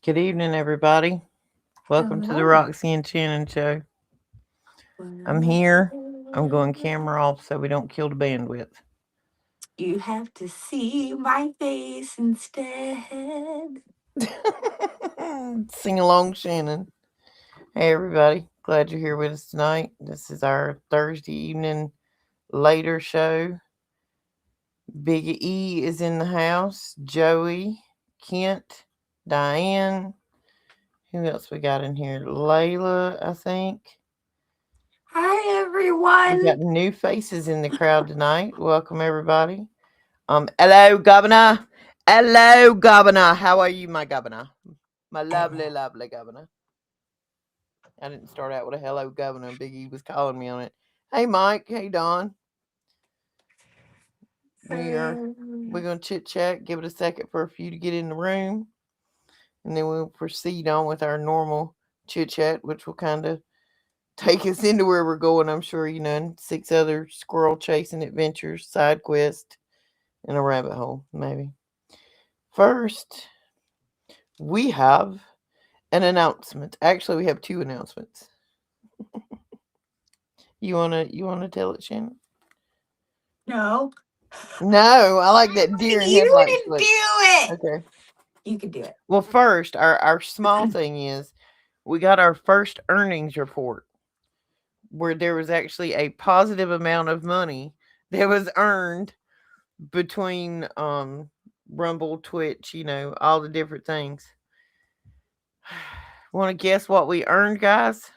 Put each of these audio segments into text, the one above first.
Good evening, everybody. Welcome to the Hello. Roxy Shannon Show. I'm here. I'm going camera off so we don't kill the bandwidth. You have to see my face instead. Sing along, Shannon. Hey, everybody. Glad you're here with us tonight. This is our Thursday evening later show. Big E is in the house. Joey, Kent, Diane. Who else we got in here? Layla, I think. Hi, We got everyone. new faces in the crowd tonight. Welcome, everybody. Hello, Governor. Hello, Governor. How are you, my Governor? My lovely, Hello. lovely Governor. I didn't start out with a hello, Governor. Biggie was calling me on it. Hey, Mike. Hey, Don. We're gonna chit chat. Give it a second for a few to get in the room, and then we'll proceed on with our normal chit chat, which will kind of take us into where we're going. I'm sure and 6 other squirrel chasing adventures, side quest, and a rabbit hole, maybe. First, we have an announcement. Actually, we have two announcements. You wanna tell it, Shannon? No, No, I like that deer in you headlights didn't do look. it. Okay. You can do it. Well, first, our small thing is we got our first earnings report where there was actually a positive amount of money that was earned between Rumble, Twitch, all the different things. Want to guess what we earned, guys?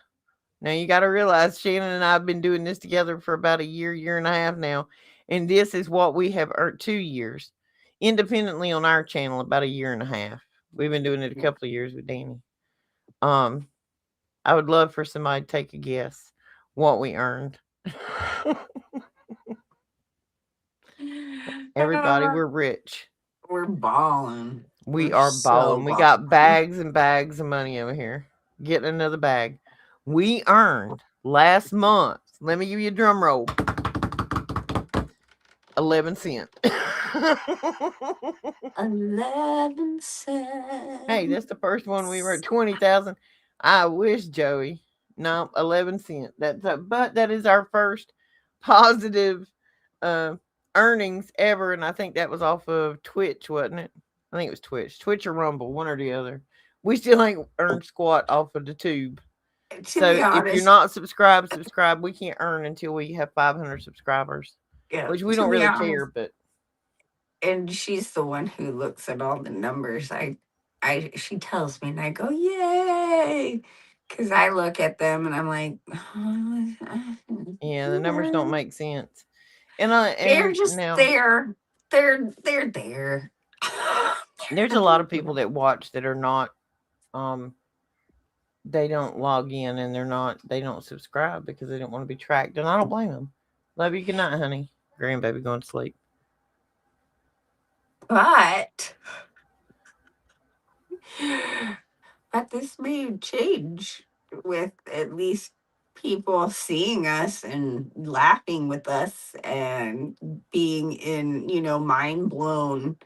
Now you got to realize Shannon and I have been doing this together for about a year, year and a half now, and this is what we have earned 2 years independently on our channel. About a year and a half. We've been doing it a couple of years with Danny. Um, I would love for somebody to take a guess what we earned. Everybody, Uh, we're rich. we're balling. We We're are so balling. We got balling. bags and bags of money over here. Getting another bag. We earned last month. Let me give you a drum roll. 11 cents. 11 cents. Hey, that's the first one we were at 20,000. I wish, Joey. No, 11 cents. But that is our first positive uh earnings ever, and I think that was off of Twitch, wasn't it? I think it was Twitch or Rumble, one or the other. We still ain't earned squat off of the tube. To be So if you're honest, not subscribed, subscribe. We can't earn until we have 500 subscribers, yeah. which we To don't be really honest, care. But and she's the one who looks at all the numbers. She tells me, and I go, "Yay!" Because I look at them and I'm like, yeah, the numbers don't make sense. And I they're and just now there. They're there. there's a lot of people that watch that are not um they don't log in and they don't subscribe because they don't want to be tracked, and I don't blame them. Love you. Good night, honey. Grandbaby going to sleep. But but this may change with at least people seeing us and laughing with us and being in, mind blown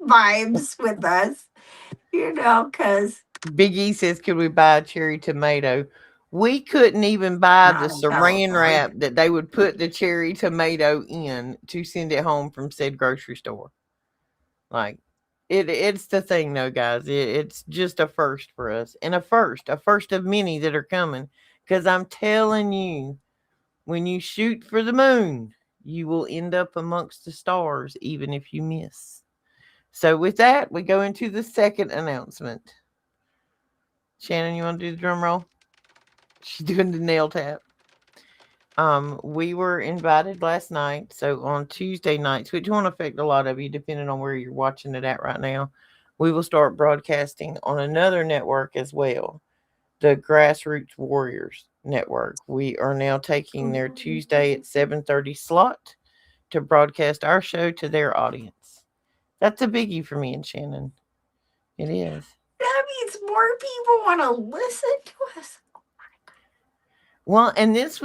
vibes with us, because Big E says, could we buy a cherry tomato? We couldn't even buy the not in saran wrap California. that they would put the cherry tomato in to send it home from said grocery store. Like, it's the thing, though, guys. It's just a first for us, and a first of many that are coming. Because I'm telling you, when you shoot for the moon, you will end up amongst the stars, even if you miss. So, with that, we go into the second announcement. Shannon, you want to do the drum roll? She's doing the nail tap. We were invited last night, so on Tuesday nights, which won't affect a lot of you depending on where you're watching it at right now, we will start broadcasting on another network as well, the Grassroots Warriors Network. We are now taking their Tuesday at 7:30 slot to broadcast our show to their audience. That's a biggie for me and Shannon. It is. That means more people want to listen to us. Well, and this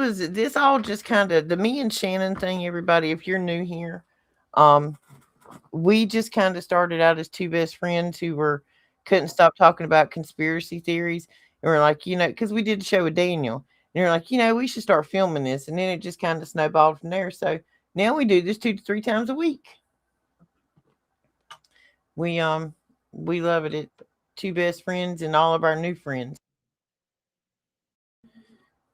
all just kind of the me and Shannon thing, everybody, if you're new here, um, we just kind of started out as two best friends who were couldn't stop talking about conspiracy theories. And we're like, because we did the show with Daniel, and we're like, we should start filming this, and then it just kind of snowballed from there. So now we do this 2 to 3 times a week. We we love it. It two best friends and all of our new friends.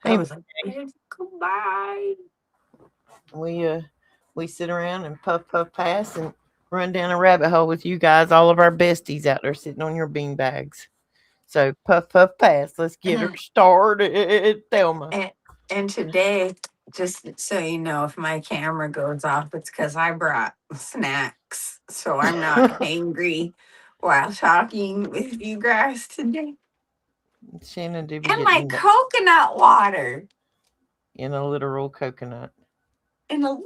That Hey, was a big goodbye. we uh we sit around and puff pass and run down a rabbit hole with you guys, all of our besties out there sitting on your bean bags. So puff pass. Let's get her started, Thelma. and, and today, just so you know, if my camera goes off, it's because I brought snacks, so I'm not angry while talking with you guys today. Shannon do be And my getting the, coconut water. in a literal coconut. And a literal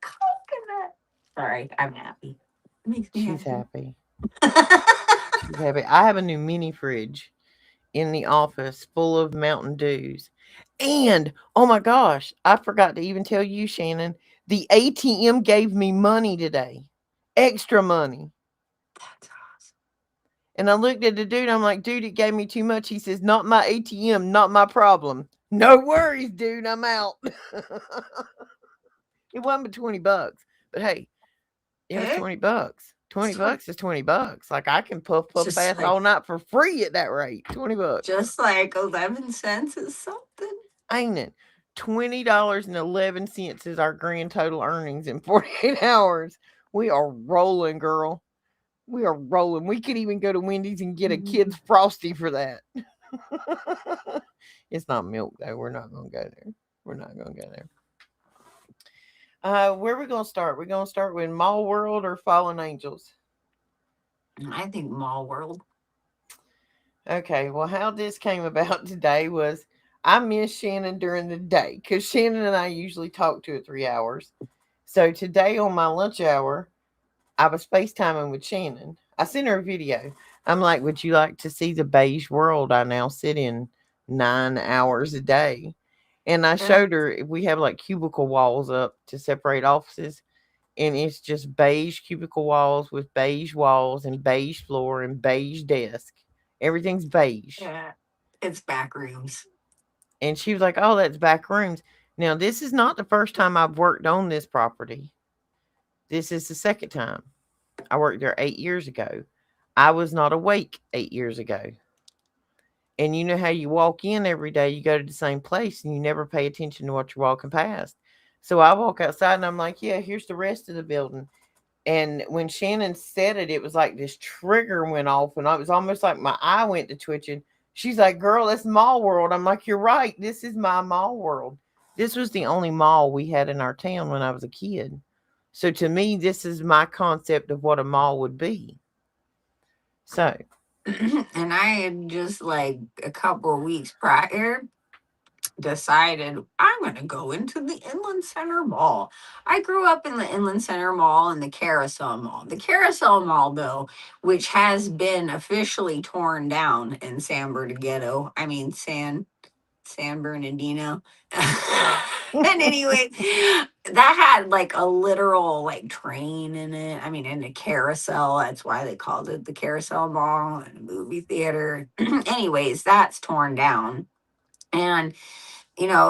coconut. Sorry, I'm happy. It makes me She's happy. happy. She's happy. I have a new mini fridge in the office full of Mountain Dews. And oh my gosh, I forgot to even tell you, Shannon, the ATM gave me money today. Extra money. That's awesome. And I looked at the dude, I'm like, dude, it gave me too much. He says, not my ATM, not my problem. No worries, dude, I'm out. It wasn't but $20. But hey, it was Eh? $20. It's 20 bucks is $20. Like I can puff just fast like all night for free at that rate. $20. just like 11 cents is something. Ain't it? $20.11 is our grand total earnings in 48 hours. We are rolling, girl. We are rolling. We could even go to Wendy's and get a kid's frosty for that. It's not milk though. We're not gonna go there. We're not gonna go there. Where are we gonna start? We're gonna start with Mall World or Fallen Angels. I think Mall World. Okay, well, how this came about today was I missed Shannon during the day because Shannon and I usually talk 2 or 3 hours. So today on my lunch hour, I was FaceTiming with Shannon. I sent her a video. I'm like, would you like to see the beige world I now sit in 9 hours a day? And I Yeah. showed her we have like cubicle walls up to separate offices. And it's just beige cubicle walls with beige walls and beige floor and beige desk. Everything's beige. Yeah. It's Backrooms. And she was like, oh, that's back rooms. Now, this is not the first time I've worked on this property. This is the second time. I worked there 8 years ago. I was not awake 8 years ago. And you know how you walk in every day, you go to the same place and you never pay attention to what you're walking past. So I walk outside and I'm like, yeah, here's the rest of the building. And when Shannon said it, it was like this trigger went off, and it was almost like my eye went to twitching. She's like, "Girl, that's Mall World." I'm like, "You're right. This is my Mall World. This was the only mall we had in our town when I was a kid. So to me, this is my concept of what a mall would be." So, And I had just like a couple of weeks prior decided I'm going to go into the Inland Center Mall. I grew up in the Inland Center Mall and the Carousel Mall. The Carousel Mall, though, which has been officially torn down in San Bernardino, I mean San Bernardino. And anyway, that had like a literal like train in it. I mean, in a carousel. That's why they called it the Carousel Mall and a movie theater. Anyways, that's torn down. And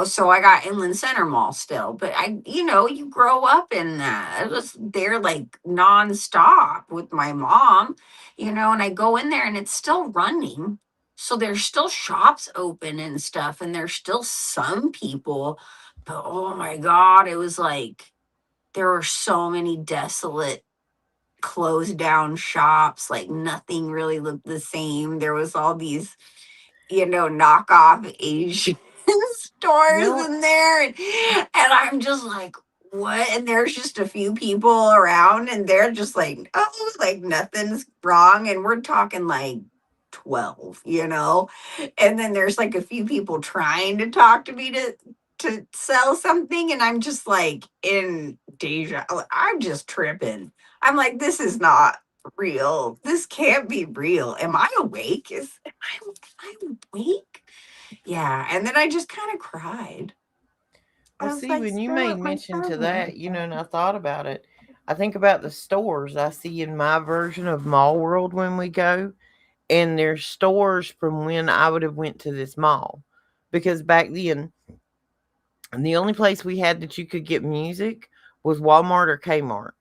so I got Inland Center Mall still, but you grow up in that. I was there like nonstop with my mom, and I go in there and it's still running. So there's still shops open and stuff, and there's still some people, but oh my God, it was like there were so many desolate, closed down shops, like nothing really looked the same. There was all these knockoff Asian stores well, in there. And I'm just like, what? And there's just a few people around and they're just like, oh, like nothing's wrong. And we're talking like 12, And then there's like a few people trying to talk to me to sell something. And I'm just like in deja. I'm just tripping. I'm like, this is not real. This can't be real. Am I awake? Am I awake? Yeah. And then I just kind of cried. well, I was see, like, when you throw made up my mention to phone. that, and I thought about it, I think about the stores I see in my version of Mall World when we go, and there's stores from when I would have went to this mall, because back then the only place we had that you could get music was Walmart or Kmart.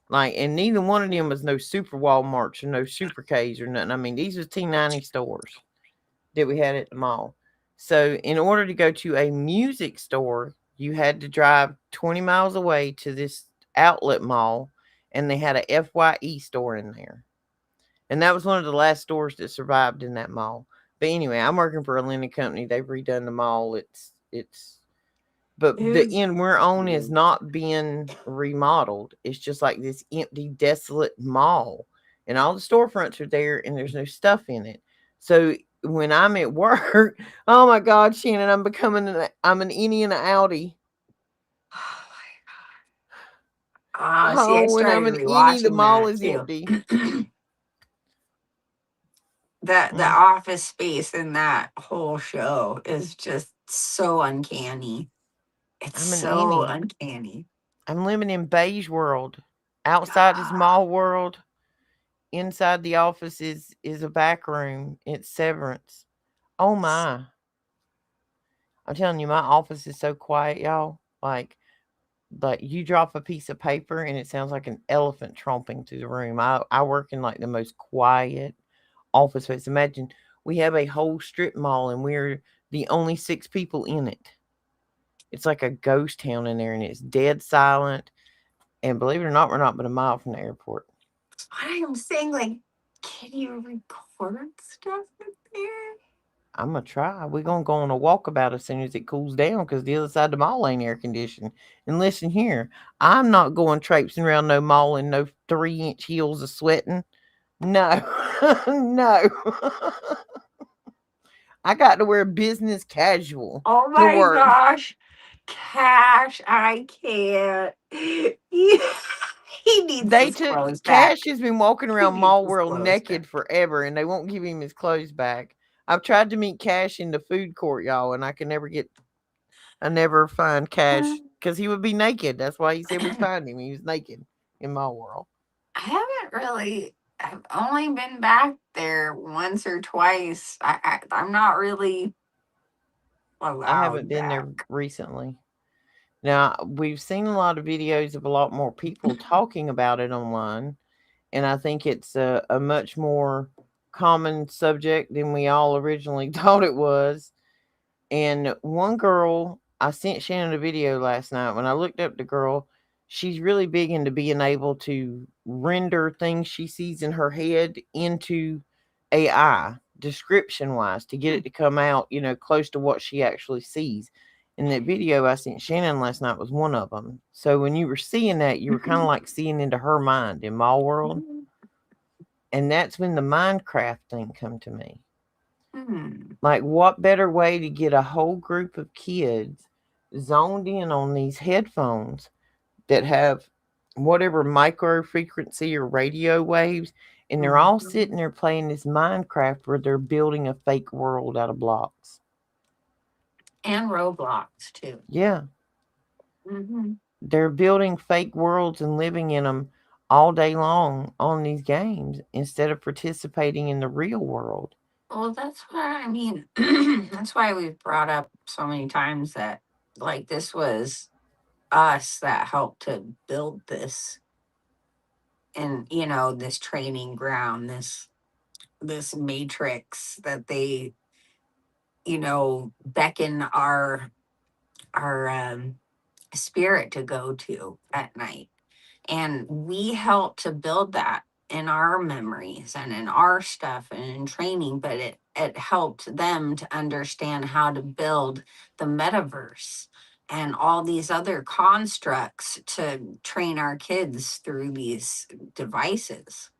Like, and neither one of them was no super Walmarts or no super K's or nothing. I mean, these was T90 stores that we had at the mall. So, in order to go to a music store, you had to drive 20 miles away to this outlet mall, and they had a FYE store in there. And that was one of the last stores that survived in that mall. But anyway, I'm working for a lending company. They've redone the mall. It's but the Is end we're on is not being remodeled. It's just like this empty, desolate mall. And all the storefronts are there and there's no stuff in it. So when I'm at work, oh my God, Shannon, I'm an innie and an outie. see, I Oh, when I'm started an innie, the rewatching mall that is too. empty. The Mm. office space in that whole show is just so uncanny. It's I'm an so innie. uncanny. I'm living in beige world. Outside is mall world. Inside the office is a back room. It's Severance. Oh my. I'm telling you, my office is so quiet, y'all. Like you drop a piece of paper and it sounds like an elephant tromping through the room. I work in like the most quiet office space. Imagine we have a whole strip mall and we're the only 6 people in it. It's like a ghost town in there and it's dead silent. And believe it or not, we're not but a mile from the airport. What I'm saying, like, can you record stuff in there? I'm gonna try. We're gonna go on a walkabout as soon as it cools down because the other side of the mall ain't air conditioned. And listen here, I'm not going traipsing around no mall in no 3-inch heels of sweating. No, no. I got to wear business casual Oh to my work. gosh. Cash, I can't. He needs They his took clothes Cash back. has been walking He around needs Mall his World clothes back. naked forever, and they won't give him his clothes back. I've tried to meet Cash in the food court, y'all, and I never find Cash because he would be naked. That's why he said we find him. He was naked in my world. I haven't really. I've only been back there once or twice. I'm not really I haven't allowed been back. there recently. Now, we've seen a lot of videos of a lot more people talking about it online, and I think it's a much more common subject than we all originally thought it was. And one girl, I sent Shannon a video last night. When I looked up the girl, she's really big into being able to render things she sees in her head into AI, description wise, to get Hmm. it to come out, close to what she actually sees. And that video I sent Shannon last night was one of them. So when you were seeing that, you were kind of like seeing into her mind in my world. And that's when the Minecraft thing come to me. Hmm. Like, what better way to get a whole group of kids zoned in on these headphones that have whatever micro frequency or radio waves, and they're all sitting Mhm. there playing this Minecraft where they're building a fake world out of blocks. And Roblox too. Yeah, Hmm. they're building fake worlds and living in them all day long on these games instead of participating in the real world. Well, that's what I mean. That's why we've brought up so many times that, like, this was us that helped to build this, and this training ground, this matrix that they beckon our spirit to go to at night. And we help to build that in our memories and in our stuff and in training, but it helped them to understand how to build the metaverse and all these other constructs to train our kids through these devices,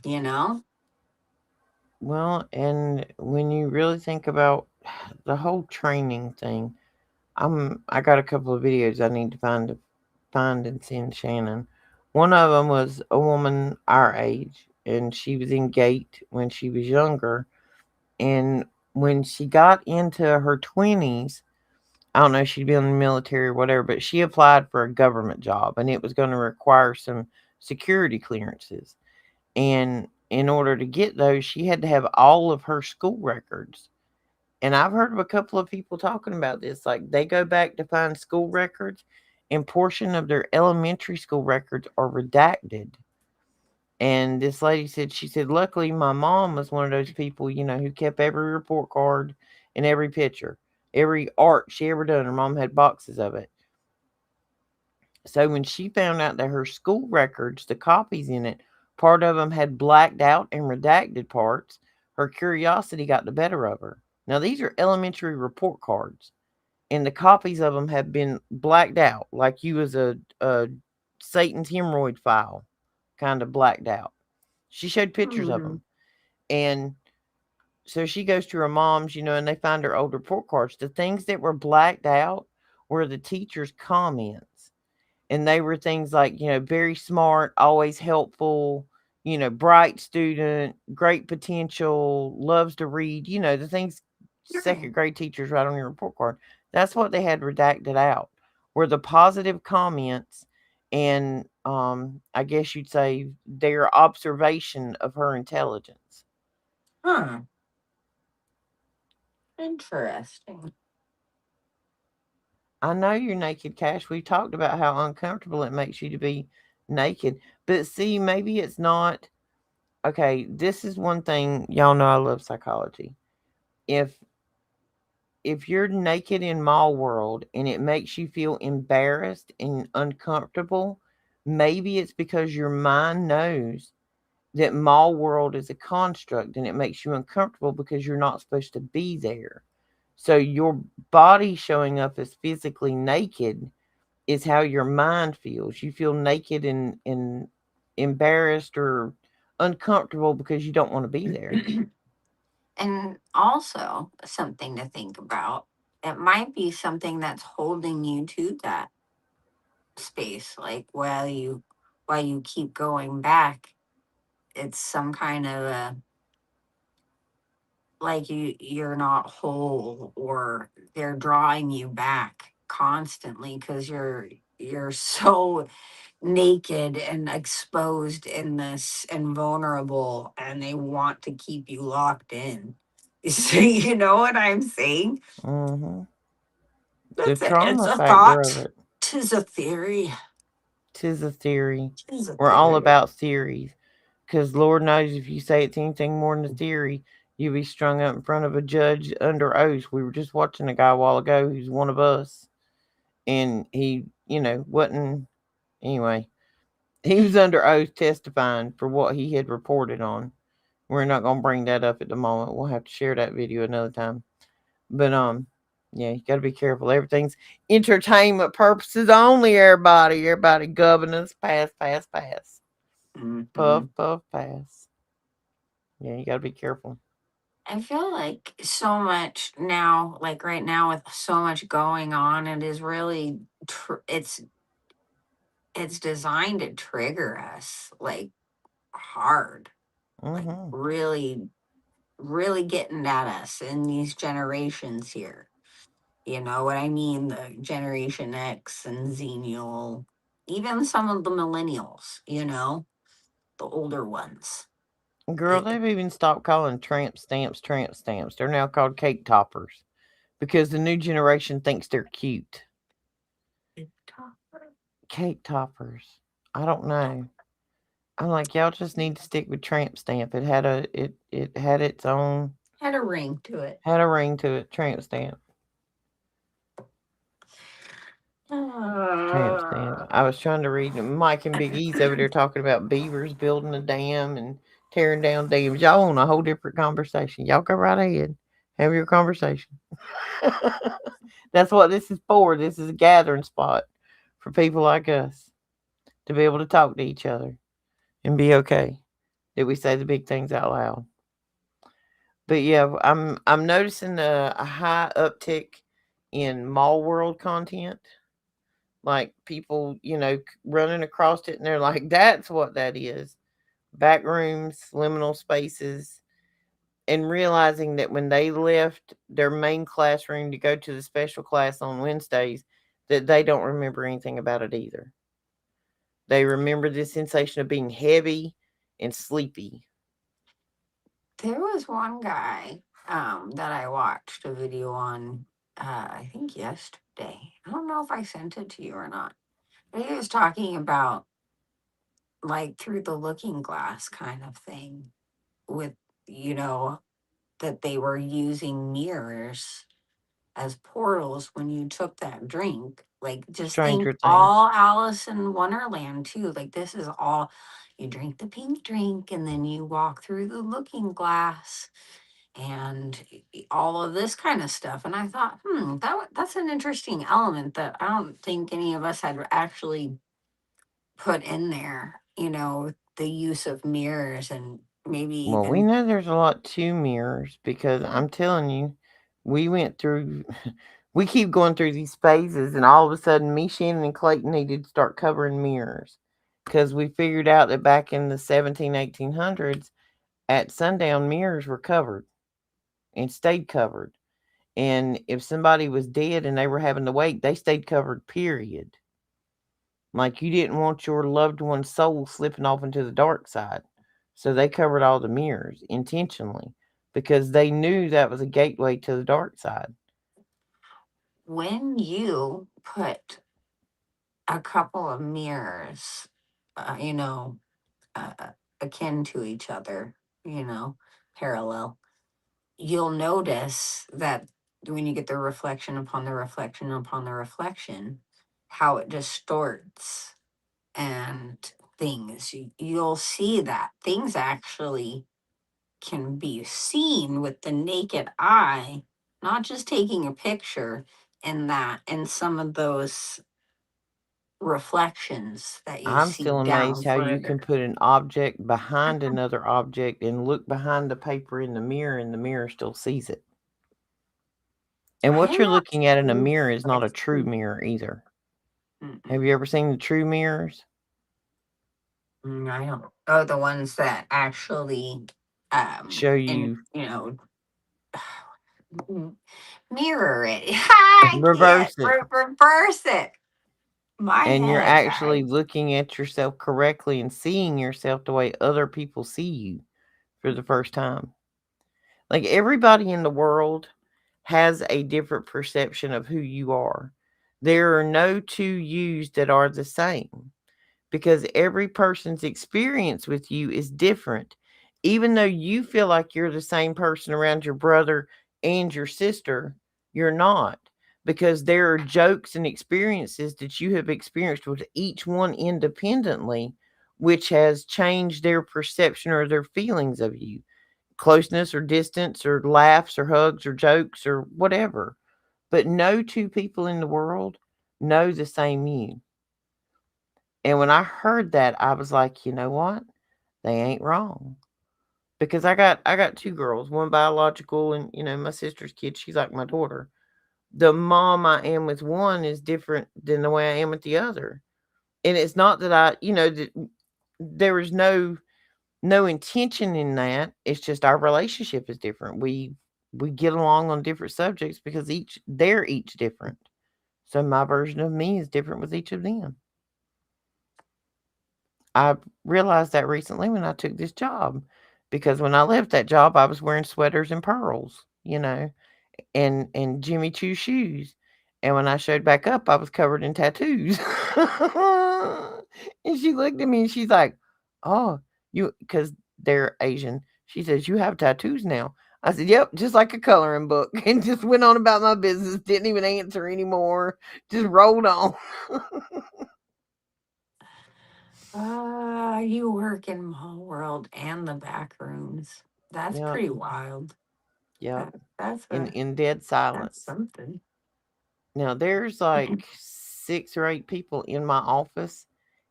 you know? Well, and when you really think about the whole training thing, I got a couple of videos I need to find and send Shannon. One of them was a woman our age, and she was in Gate when she was younger, and when she got into her 20s, I don't know, she'd been in the military or whatever, but she applied for a government job and it was going to require some security clearances. And in order to get those, she had to have all of her school records. And I've heard of a couple of people talking about this. Like they go back to find school records, and portion of their elementary school records are redacted. And this lady said, she said, luckily my mom was one of those people, who kept every report card and every picture, every art she ever done. Her mom had boxes of it. So when she found out that her school records, the copies in it, part of them had blacked out and redacted parts, her curiosity got the better of her. Now these are elementary report cards, and the copies of them have been blacked out, like you was a Satan's hemorrhoid file, kind of blacked out. She showed pictures of Hmm. them, and so she goes to her mom's, and they find her old report cards. The things that were blacked out were the teacher's comments, and they were things like, very smart, always helpful, bright student, great potential, loves to read, the things second Right. grade teachers write on your report card. That's what they had redacted out, were the positive comments, and I guess you'd say their observation of her intelligence. Huh. Interesting. I know you're naked, Cash. We talked about how uncomfortable it makes you to be naked, but see, maybe it's not. Okay, this is one thing, y'all know I love psychology. If if you're naked in mall world and it makes you feel embarrassed and uncomfortable, maybe it's because your mind knows that mall world is a construct and it makes you uncomfortable because you're not supposed to be there. So your body showing up as physically naked is how your mind feels. You feel naked and embarrassed or uncomfortable because you don't want to be there. And also something to think about. It might be something that's holding you to that space. Like while you keep going back, it's some kind of a like you're not whole, or they're drawing you back constantly because you're so naked and exposed in this and vulnerable, and they want to keep you locked in. So you know what I'm saying? Hmm. The That's it. It's trauma a factor of thought. it. Tis a theory. 'Tis a theory. Tis a We're all theory. about theories. Because Lord knows if you say it's anything more than a theory, you'll be strung up in front of a judge under oath. We were just watching a guy a while ago who's one of us. And he, wasn't. Anyway, he was under oath testifying for what he had reported on. We're not going to bring that up at the moment. We'll have to share that video another time. But yeah, you got to be careful. Everything's entertainment purposes only. Everybody, governance, pass, pass, pass, puff, Hmm. puff, pass. Yeah, you got to be careful. I feel like so much now, like right now, with so much going on, it is really it's designed to trigger us like hard, like Mm-hmm. really, really getting at us in these generations here. You know what I mean? The Generation X and Xenial, even some of the millennials, the older ones. Girl, It, they've even stopped calling tramp stamps tramp stamps. They're now called cake toppers because the new generation thinks they're cute. Cake toppers. I don't know. I'm like, y'all just need to stick with tramp stamp. It had its own, had a ring to it. had a ring to it. Tramp stamp. Tramp stamp. I was trying to read Mike and Big E's over there talking about beavers building a dam and tearing down dams. Y'all on a whole different conversation. Y'all go right ahead. Have your conversation. That's what this is for. This is a gathering spot for people like us to be able to talk to each other and be okay that we say the big things out loud. But yeah, I'm noticing a high uptick in mall world content, like people, running across it and they're like, that's what that is. Backrooms, liminal spaces, and realizing that when they left their main classroom to go to the special class on Wednesdays, that they don't remember anything about it either. They remember the sensation of being heavy and sleepy. There was one guy that I watched a video on, I think yesterday. I don't know if I sent it to you or not. But he was talking about like through the looking glass kind of thing with, you know, that they were using mirrors as portals when you took that drink. Like, just think Stranger Things. all Alice in Wonderland, too. Like, this is all you drink the pink drink and then you walk through the looking glass and all of this kind of stuff. And I thought, that's an interesting element that I don't think any of us had actually put in there, the use of mirrors and maybe Well, we even. know there's a lot to mirrors because I'm telling you, we went through, we keep going through these phases, and all of a sudden, me, Shannon, and Clayton needed to start covering mirrors because we figured out that back in the 1800s, at sundown, mirrors were covered and stayed covered. And if somebody was dead and they were having to wait, they stayed covered, period. Like you didn't want your loved one's soul slipping off into the dark side. So they covered all the mirrors intentionally because they knew that was a gateway to the dark side. When you put a couple of mirrors, uh, you know, akin to each other, parallel, you'll notice that when you get the reflection upon the reflection upon the reflection, how it distorts and things. You'll see that things actually can be seen with the naked eye, not just taking a picture, in some of those reflections that you I'm see still amazed down how you can further. put an object behind another object and look behind the paper in the mirror and the mirror still sees it. And I what am you're not looking at in a sure mirror is not a that's true true. mirror either. Have Mm-mm. you ever seen the true mirrors? I don't. Oh, the ones that actually, Show and you mirror it. I can't reverse it. reverse it. My And you're head, actually guys. looking at yourself correctly and seeing yourself the way other people see you for the first time. Like everybody in the world has a different perception of who you are. There are no two yous that are the same because every person's experience with you is different. Even though you feel like you're the same person around your brother and your sister, you're not because there are jokes and experiences that you have experienced with each one independently, which has changed their perception or their feelings of you. Closeness or distance or laughs or hugs or jokes or whatever. But no two people in the world know the same you. And when I heard that, I was like, you know what? They ain't wrong. Because I got two girls, one biological and my sister's kid, she's like my daughter. The mom I am with one is different than the way I am with the other. And it's not that that there was no intention in that. It's just our relationship is different. We get along on different subjects because they're each different. So my version of me is different with each of them. I realized that recently when I took this job because when I left that job, I was wearing sweaters and pearls, and Jimmy Choo shoes. And when I showed back up, I was covered in tattoos. And she looked at me and she's like, "Oh, because they're Asian." She says, "You have tattoos now." I said, "Yep, just like a coloring book," and just went on about my business. Didn't even answer anymore. Just rolled on. You work in Mall World and the back rooms. That's Yep, pretty wild. yep. That, that's in a in dead that's silence. something. Now there's like 6 or 8 people in my office,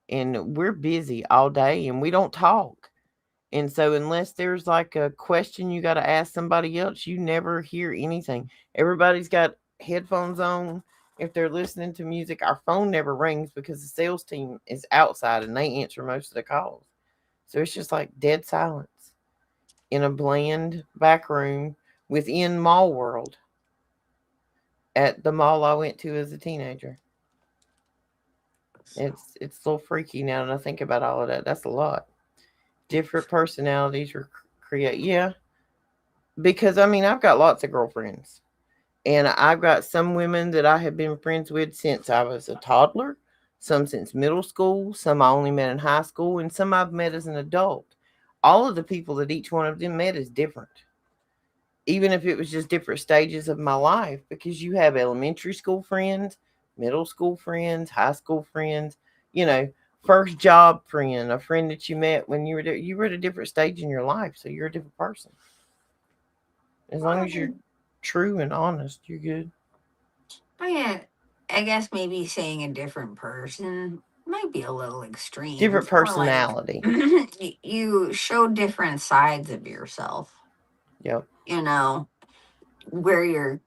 and we're busy all day, and we don't talk. And so unless there's like a question you got to ask somebody else, you never hear anything. Everybody's got headphones on. If they're listening to music, our phone never rings because the sales team is outside and they answer most of the calls. So it's just like dead silence. in a bland back room within mall world at the mall I went to as a teenager. So, It's a little freaky now that I think about all of that. That's a lot. Different personalities are create. Yeah, because I mean I've got lots of girlfriends, and I've got some women that I have been friends with since I was a toddler, some since middle school, some I only met in high school, and some I've met as an adult. All of the people that each one of them met is different, even if it was just different stages of my life, because you have elementary school friends, middle school friends, high school friends, you know, first job friend, a friend that you met when you were at a different stage in your life, so you're a different person. As long as you're um, true and honest, you're good. I, I guess maybe saying a different person might be a little extreme. Different It's more like personality. you show different sides of yourself, Yep. you know, where you're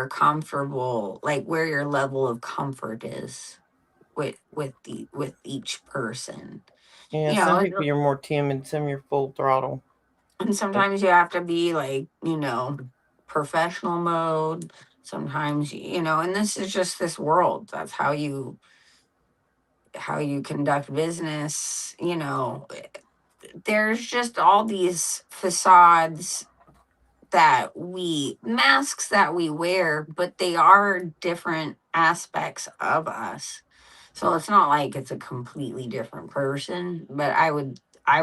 comfortable, like where your level of comfort is with each person. Yeah, You some know, people you're more timid, some you're full throttle. and Like, sometimes you have to be like, professional mode. Sometimes, and this is just this world. That's how you conduct business. There's just all these facades masks that we wear, but they are different aspects of us. So it's not like it's a completely different person, but I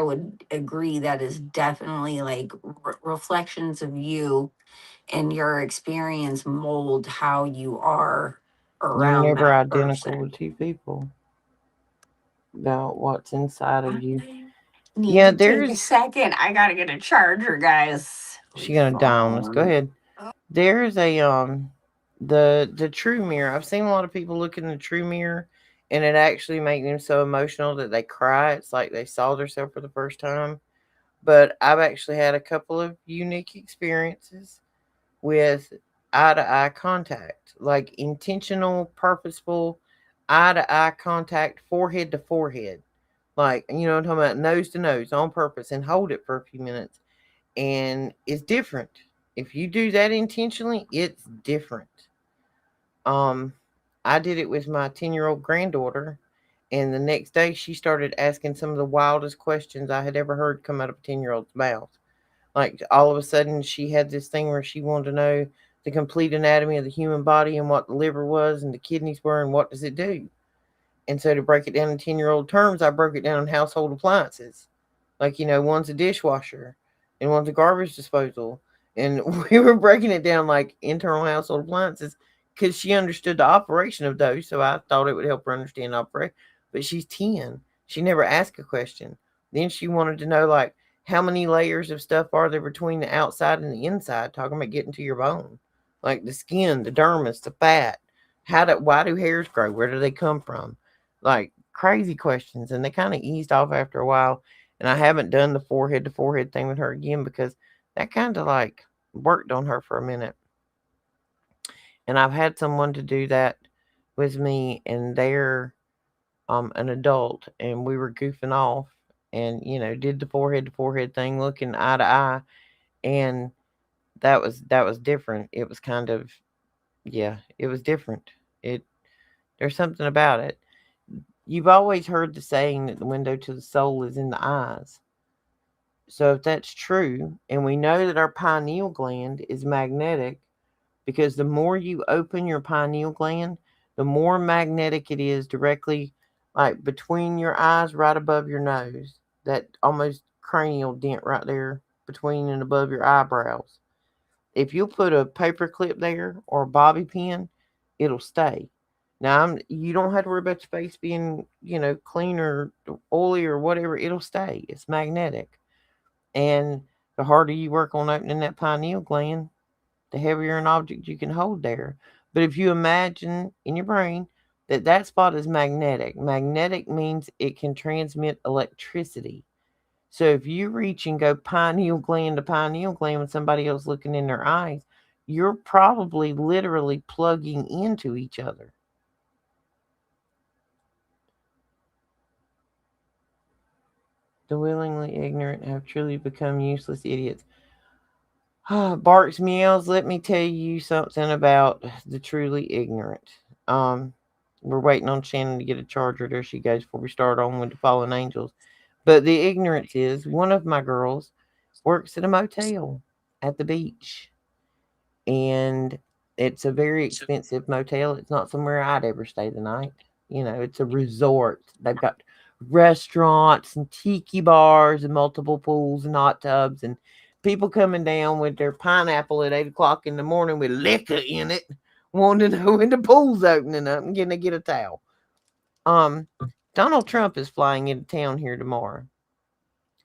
would agree that is definitely like reflections of you and your experience mold how you are you're around never that identical person. to two people about what's inside of you. I need Yeah, to take a there's second. I gotta get a charger, guys. My she gonna die on us. Go phone. ahead. There's a the true mirror. I've seen a lot of people look in the true mirror and it actually make them so emotional that they cry. It's like they saw themselves for the first time. But I've actually had a couple of unique experiences with eye to eye contact, like intentional, purposeful eye to eye contact, forehead to forehead. Like, you know what I'm talking about? Nose to nose on purpose and hold it for a few minutes. And it's different. If you do that intentionally, it's different. Um, I did it with my 10-year-old granddaughter, and the next day she started asking some of the wildest questions I had ever heard come out of a 10-year-old's mouth. Like all of a sudden, she had this thing where she wanted to know the complete anatomy of the human body and what the liver was and the kidneys were and what does it do. And so to break it down in 10-year-old terms, I broke it down in household appliances. Like, one's a dishwasher and one's a garbage disposal. And we were breaking it down like internal household appliances because she understood the operation of those. So I thought it would help her understand operate. But she's 10. She never asked a question. Then she wanted to know, like, how many layers of stuff are there between the outside and the inside, talking about getting to your bone. Like the skin, the dermis, the fat. Why do hairs grow? Where do they come from? Like crazy questions. And they kind of eased off after a while, and I haven't done the forehead to forehead thing with her again because that kind of like worked on her for a minute. And I've had someone to do that with me, and they're an adult, and we were goofing off, and did the forehead to forehead thing, looking eye to eye, and that was different. It was kind of, yeah, it was different. It There's something about it. You've always heard the saying that the window to the soul is in the eyes. So if that's true, and we know that our pineal gland is magnetic, because the more you open your pineal gland, the more magnetic it is directly, like between your eyes, right above your nose, that almost cranial dent right there between and above your eyebrows. If you put a paper clip there or a bobby pin, it'll stay. Now, you don't have to worry about your face being, clean or oily or whatever. It'll stay. It's magnetic. And the harder you work on opening that pineal gland, the heavier an object you can hold there. But if you imagine in your brain that that spot is magnetic, magnetic means it can transmit electricity. So if you reach and go pineal gland to pineal gland with somebody else looking in their eyes, you're probably literally plugging into each other. The willingly ignorant have truly become useless idiots. Barks meows. Let me tell you something about the truly ignorant. Um, we're waiting on Shannon to get a charger. There she goes before we start on with the fallen angels. But the ignorance is one of my girls works at a motel at the beach, and it's a very expensive motel. It's not somewhere I'd ever stay the night. You know, it's a resort. They've got restaurants and tiki bars and multiple pools and hot tubs and people coming down with their pineapple at 8 o'clock in the morning with liquor in it, wanting to know when the pool's opening up and getting to get a towel. Um, Donald Trump is flying into town here tomorrow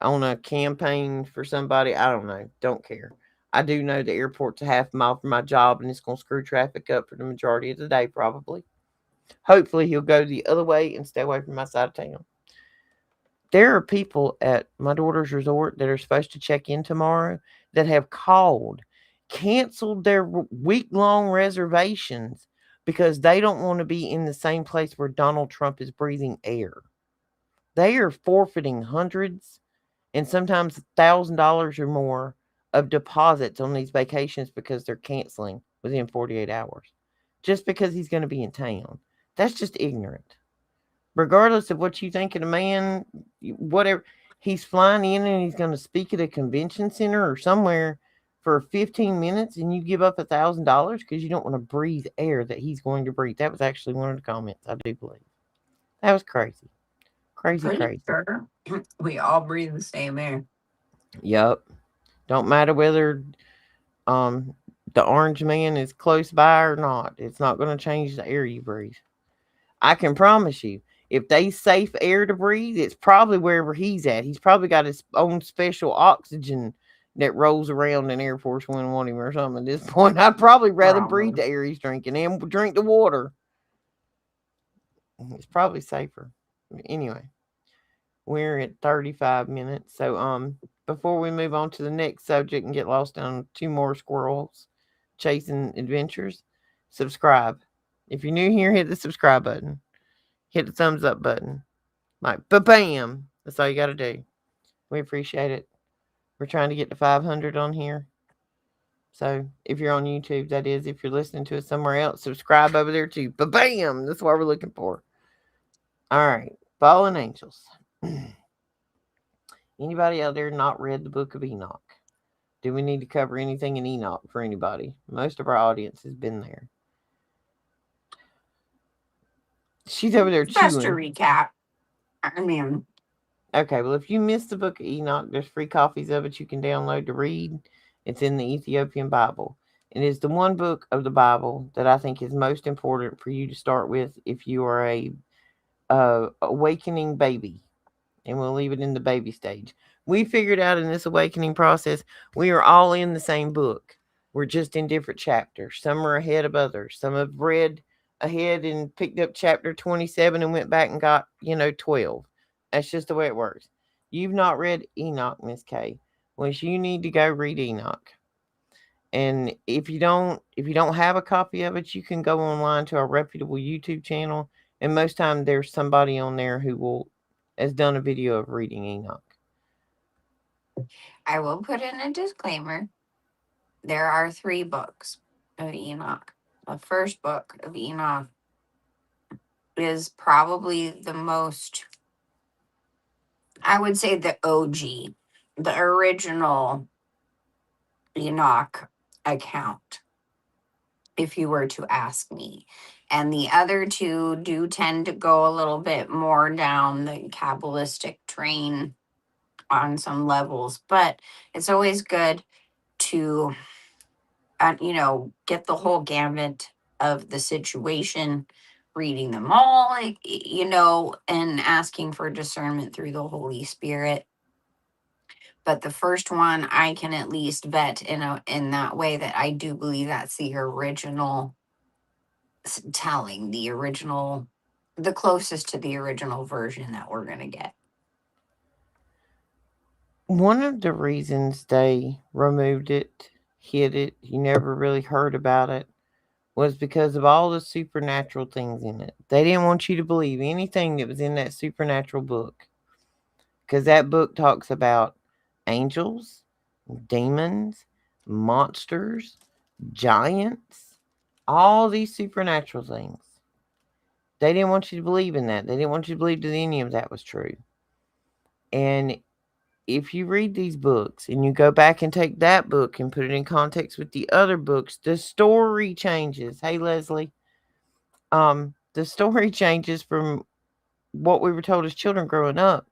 on a campaign for somebody. I don't know. Don't care. I do know the airport's a half mile from my job and it's going to screw traffic up for the majority of the day, probably. Hopefully, he'll go the other way and stay away from my side of town. There are people at my daughter's resort that are supposed to check in tomorrow that have called, canceled their week long reservations because they don't want to be in the same place where Donald Trump is breathing air. They are forfeiting hundreds and sometimes $1,000 or more of deposits on these vacations because they're canceling within 48 hours just because he's going to be in town. That's just ignorant. Regardless of what you think of the man, whatever, he's flying in and he's going to speak at a convention center or somewhere for 15 minutes and you give up $1,000 because you don't want to breathe air that he's going to breathe. That was actually one of the comments, I do believe. That was crazy. Crazy, Pretty crazy. sure we all breathe the same air. Yep. Don't matter whether um the orange man is close by or not. It's not going to change the air you breathe. I can promise you, if they safe air to breathe, it's probably wherever he's at. He's probably got his own special oxygen that rolls around in Air Force One want him or something. At this point, I'd probably rather breathe Probably. the air he's drinking and drink the water. It's probably safer. Anyway, we're at 35 minutes. So before we move on to the next subject and get lost on two more squirrels chasing adventures, subscribe. If you're new here, hit the subscribe button. Hit the thumbs up button. Like, bam. That's all you got to do. We appreciate it. We're trying to get to 500 on here. So if you're on YouTube, that is. If you're listening to it somewhere else, subscribe over there too. Bam. That's what we're looking for. All right. Fallen Angels. Anybody out there not read the Book of Enoch? Do we need to cover anything in Enoch for anybody? Most of our audience has been there. She's over there Just to chewing. recap, I mean, Okay, well, if you missed the Book of Enoch, there's free copies of it you can download to read. It's in the Ethiopian Bible. It is the one book of the Bible that I think is most important for you to start with if you are a awakening baby. And we'll leave it in the baby stage. We figured out in this awakening process, we are all in the same book. We're just in different chapters. Some are ahead of others. Some have read ahead and picked up chapter 27 and went back and got, 12. That's just the way it works. You've not read Enoch, Miss K. Well, you need to go read Enoch. And if you don't have a copy of it, you can go online to our reputable YouTube channel. And most time there's somebody on there who has done a video of reading Enoch. I will put in a disclaimer. There are 3 books of Enoch. The first book of Enoch is probably the most, I would say, the OG, the original Enoch account, if you were to ask me. And the other 2 do tend to go a little bit more down the Kabbalistic train on some levels, but it's always good to, get the whole gamut of the situation, reading them all, and asking for discernment through the Holy Spirit. But the first one I can at least vet in that way that I do believe that's the original telling, the closest to the original version that we're going to get. One of the reasons they removed it, hid it, you never really heard about it, was because of all the supernatural things in it. They didn't want you to believe anything that was in that supernatural book because that book talks about angels, demons, monsters, giants, all these supernatural things. They didn't want you to believe in that. They didn't want you to believe that any of that was true. And if you read these books and you go back and take that book and put it in context with the other books, the story changes. Hey, Leslie. The story changes from what we were told as children growing up.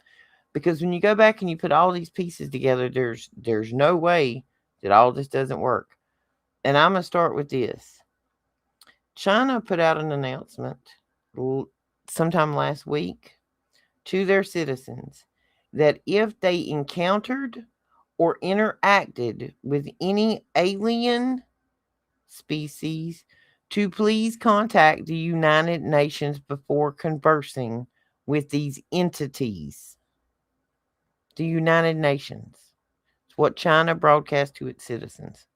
Because when you go back and you put all these pieces together, there's no way that all this doesn't work. And I'm gonna start with this. China put out an announcement sometime last week to their citizens that if they encountered or interacted with any alien species, to please contact the United Nations before conversing with these entities. The United Nations. It's what China broadcast to its citizens.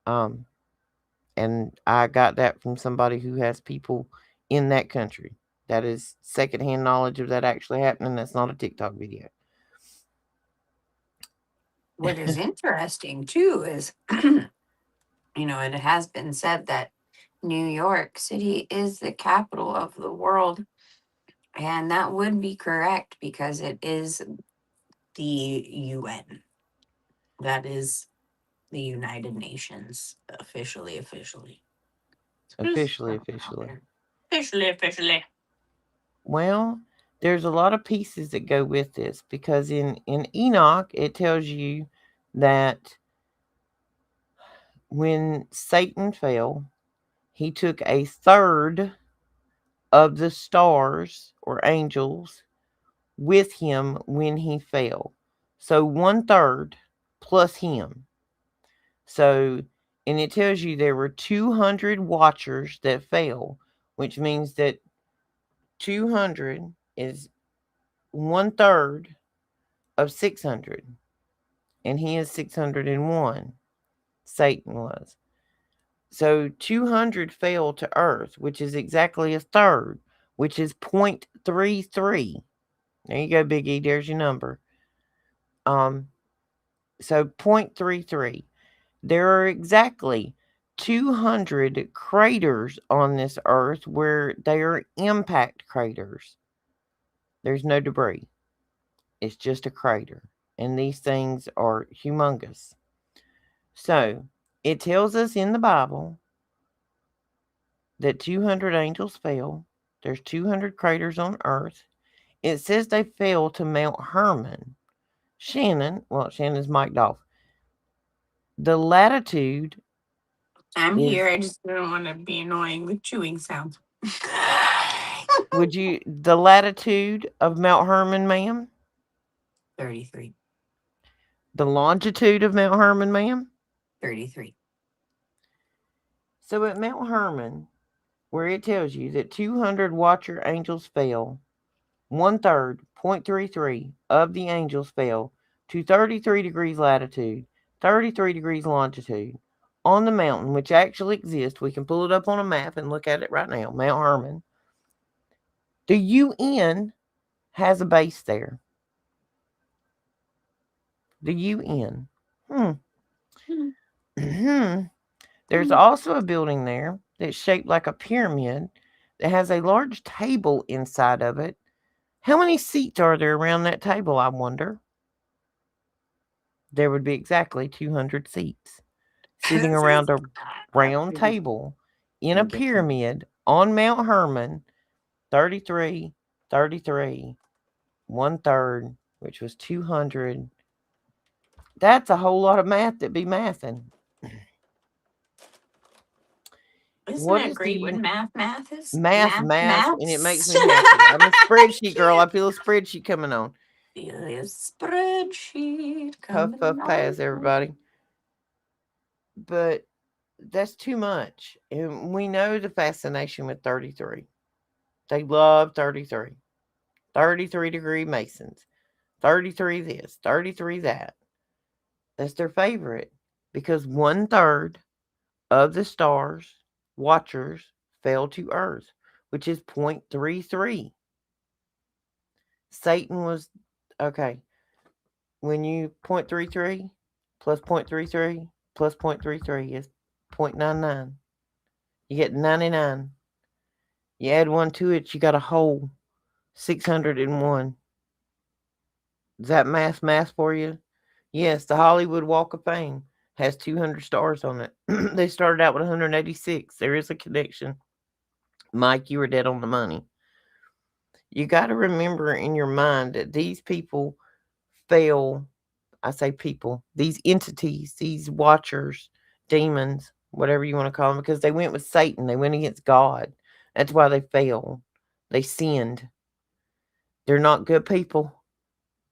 Um, and I got that from somebody who has people in that country. That is secondhand knowledge of that actually happening. That's not a TikTok video. What is interesting too is, it has been said that New York City is the capital of the world. And that would be correct because it is the UN. That is the United Nations officially, officially. Just Officially, throwing it out officially. there. Officially, officially. Well, there's a lot of pieces that go with this because in Enoch it tells you that when Satan fell, he took a third of the stars or angels with him when he fell. So one third plus him. So, and it tells you there were 200 watchers that fell, which means that 200 is one third of 600. And he is 601. Satan was. So 200 fell to earth, which is exactly a third, which is 0.33. There you go, Big E. There's your number. Um, so 0.33. There are exactly 200 craters on this earth where they are impact craters. There's no debris. It's just a crater. And these things are humongous. So it tells us in the Bible that 200 angels fell. There's 200 craters on earth. It says they fell to Mount Hermon. Shannon's mic'd off. The latitude I'm here. is, I just don't want to be annoying with chewing sounds. the latitude of Mount Hermon, ma'am? 33. The longitude of Mount Hermon, ma'am? 33. So at Mount Hermon, where it tells you that 200 watcher angels fell, one third, 0.33, of the angels fell to 33 degrees latitude, 33 degrees longitude, on the mountain, which actually exists. We can pull it up on a map and look at it right now. Mount Hermon. The UN has a base there. The UN. Hmm. There's also a building there that's shaped like a pyramid that has a large table inside of it. How many seats are there around that table, I wonder? There would be exactly 200 seats sitting around a round table in a pyramid on Mount Hermon, 33, 33, one third, which was 200. That's a whole lot of math that be mathing. Isn't What it is great when the math is math, and it makes maths? me happy. I'm a spreadsheet girl. I feel a spreadsheet coming on. Feel a spreadsheet Puff, coming puff, pass, on. everybody. But that's too much. And we know the fascination with 33. They love 33. 33-degree Masons. 33 this, 33 that. That's their favorite because one third of the stars, watchers, fell to Earth, which is 0.33. Satan was okay. When you 0.33 plus 0.33 plus 0.33 is 0.99. You get 99. You add one to it, you got a whole 601. Is that math for you? Yes, the Hollywood Walk of Fame has 200 stars on it. They started out with 186. There is a connection. Mike, you were dead on the money. You got to remember in your mind that these people fail. I say people, these entities, these watchers, demons, whatever you want to call them, because they went with Satan. They went against God. That's why they failed. They sinned. They're not good people.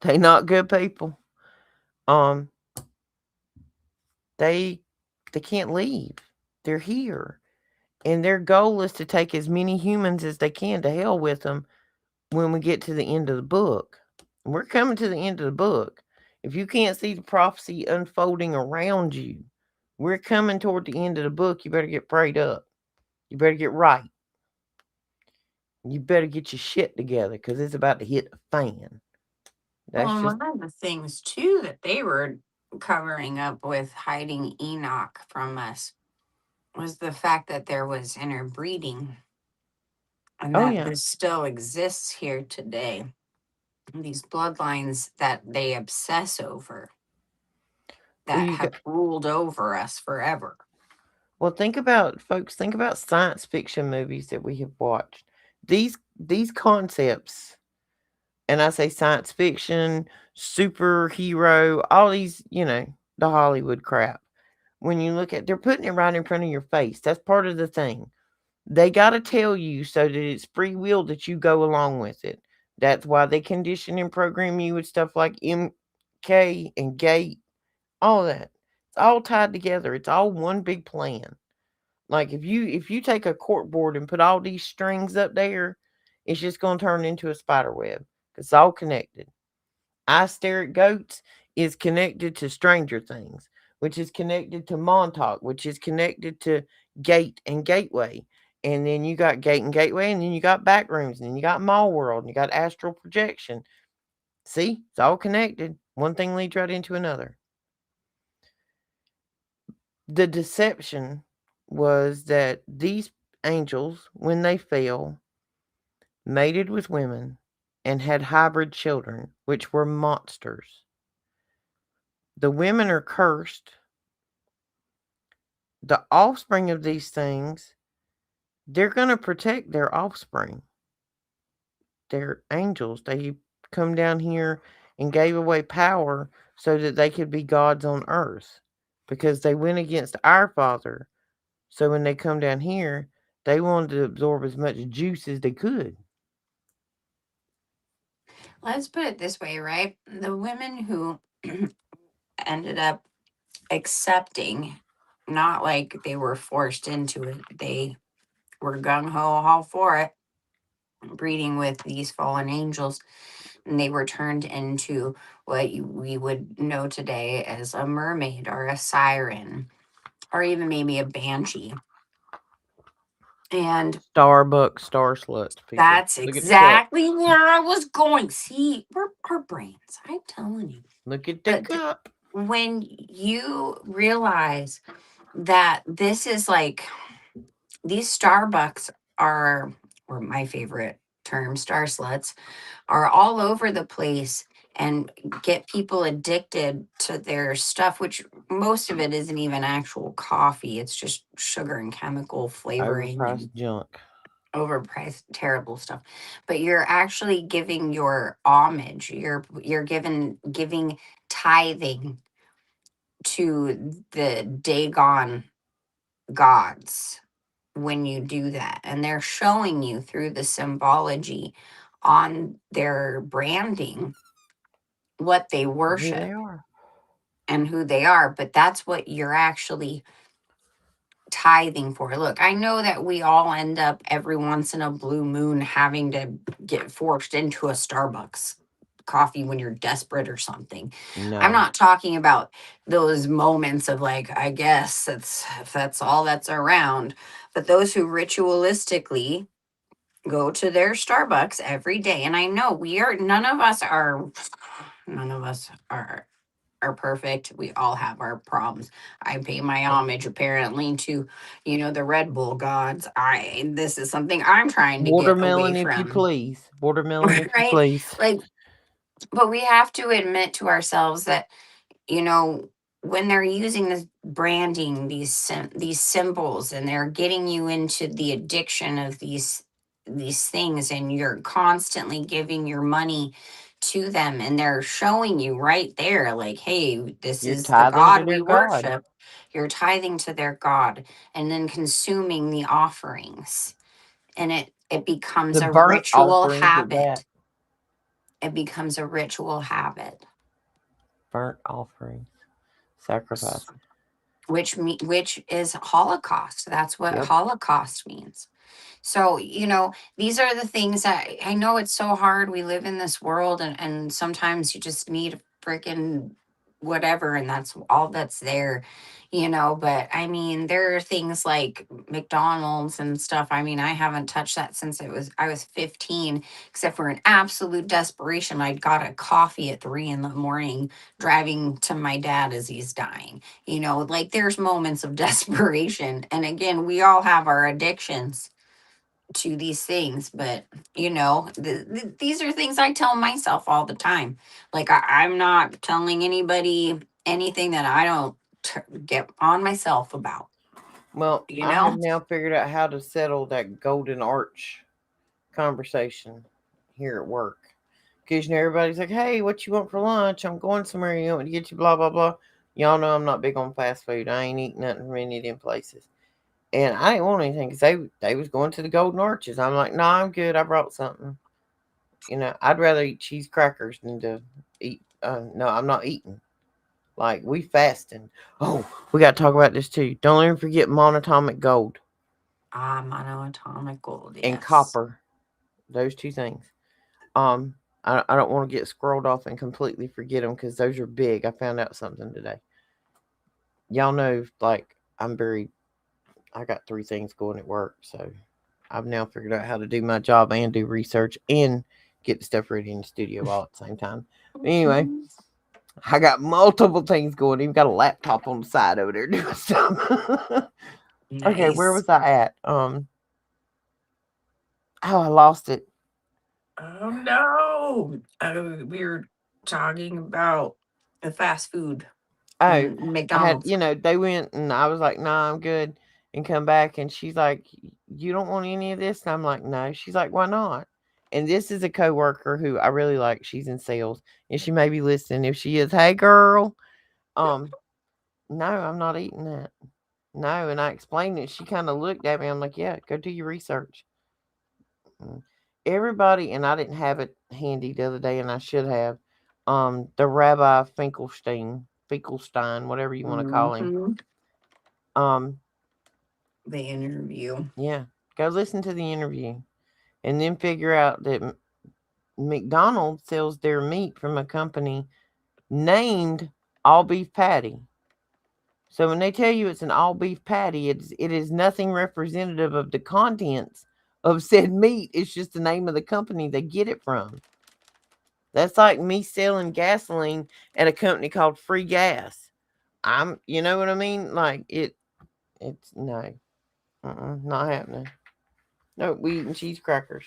They not good people. Um, they they can't leave. They're here, and their goal is to take as many humans as they can to hell with them when we get to the end of the book. We're coming to the end of the book. If you can't see the prophecy unfolding around you, we're coming toward the end of the book. You better get prayed up. You better get right. You better get your shit together because it's about to hit the fan. That's Well, just, one of the things too that they were covering up with hiding Enoch from us was the fact that there was interbreeding and oh that yeah. this still exists here today. These bloodlines that they obsess over Well, that have ruled over us forever. think about, folks, think about science fiction movies that we have watched. These concepts, and I say science fiction, superhero, all these, the Hollywood crap. When you look at, they're putting it right in front of your face. That's part of the thing. They got to tell you so that it's free will that you go along with it. That's why they condition and program you with stuff like MK and Gate, all that. It's all tied together. It's all one big plan. Like if you take a cork board and put all these strings up there, it's just gonna turn into a spider web. It's all connected. I Stare at Goats is connected to Stranger Things, which is connected to Montauk, which is connected to Gate and Gateway. And then you got Gate and Gateway, and then you got Backrooms, and then you got Mall World, and you got Astral Projection. See, it's all connected. One thing leads right into another. The deception was that these angels, when they fell, mated with women and had hybrid children, which were monsters. The women are cursed. The offspring of these things, they're going to protect their offspring. They're angels. They come down here and gave away power so that they could be gods on earth because they went against our father. So when they come down here, they wanted to absorb as much juice as they could. Let's put it this way, right? The women who ended up accepting, not like they were forced into it, they were gung ho all for it, breeding with these fallen angels, and they were turned into what we would know today as a mermaid or a siren or even maybe a banshee. And Starbucks star sluts, people. that's Look at the cup. exactly where I was going. See, we're our brains, I'm telling you. Look at the But cup. when you realize that this is like these Starbucks are, or my favorite term, star sluts, are all over the place and get people addicted to their stuff, which most of it isn't even actual coffee. It's just sugar and chemical flavoring and Overpriced junk. overpriced terrible stuff. But you're actually giving your homage. You're giving tithing to the Dagon gods when you do that. And they're showing you through the symbology on their branding what they Who worship they are. and who they are. But that's what you're actually tithing for. Look, I know that we all end up every once in a blue moon having to get forced into a Starbucks coffee when you're desperate or something. I'm No. not talking about those moments of like, I guess that's if that's all that's around, but those who ritualistically go to their Starbucks every day. And I know none of us are perfect. We all have our problems. I pay my homage apparently to, the Red Bull gods. This is something I'm trying to get away Watermelon, if you from. please. Watermelon, if you Right? please. Like, but we have to admit to ourselves that, you know, when they're using this branding, these symbols, and they're getting you into the addiction of these things, and you're constantly giving your money to them, and they're showing you right there, like, hey, this You're is the tithing to god their we God. worship. You're tithing to their god, and then consuming the offerings, and it becomes The a burnt ritual offerings at that. habit. It becomes a ritual habit. Burnt offerings. Sacrifices. Which is Holocaust. That's what Yep. Holocaust means. So, these are the things that I know it's so hard. We live in this world, and sometimes you just need freaking whatever, and that's all that's there, But I mean, there are things like McDonald's and stuff. I mean, I haven't touched that since I was 15, except for an absolute desperation. I got a coffee at 3 in the morning driving to my dad as he's dying. Like there's moments of desperation. And again, we all have our addictions to these things, but these are things I tell myself all the time. Like I'm not telling anybody anything that I don't get on myself about, Well, you I have know? now figured out how to settle that golden arch conversation here at work. Because everybody's like, hey, what you want for lunch? I'm going somewhere. You want me to get you blah, blah, blah. Y'all know I'm not big on fast food. I ain't eating nothing from any of them places. And I didn't want anything because they was going to the Golden Arches. I'm like, nah, I'm good. I brought something. I'd rather eat cheese crackers than to eat. No, I'm not eating. Like, we fasting. Oh, we got to talk about this too. Don't even forget monatomic gold Monoatomic gold, and yes. copper. Those two things. I don't want to get scrolled off and completely forget them because those are big. I found out something today. Y'all know, like, I got 3 things going at work, so I've now figured out how to do my job and do research and get the stuff ready in the studio all at the same time. Anyway, Mhm. I got multiple things going. Even got a laptop on the side over there doing stuff. Okay, where Nice. was I at? Oh, I lost it. Oh no. We were talking about the fast food Oh, and I had, McDonald's. they went and I was like, nah, I'm good. And come back and she's like, you don't want any of this? And I'm like, no. She's like, why not? And this is a coworker who I really like. She's in sales and she may be listening. If she is, hey girl, um, no, I'm not eating that. No. And I explained it. She kind of looked at me. I'm like, yeah, go do your research. Mm. Everybody, and I didn't have it handy the other day and I should have, the Rabbi Finkelstein, whatever you want to call him. Hmm. Um, The interview. Yeah, go listen to the interview and then figure out that McDonald's sells their meat from a company named All Beef Patty. So when they tell you it's an all beef patty, it is nothing representative of the contents of said meat. It's just the name of the company they get it from. That's like me selling gasoline at a company called Free Gas. You know what I mean? Like it's no, not happening. No, we eating cheese crackers.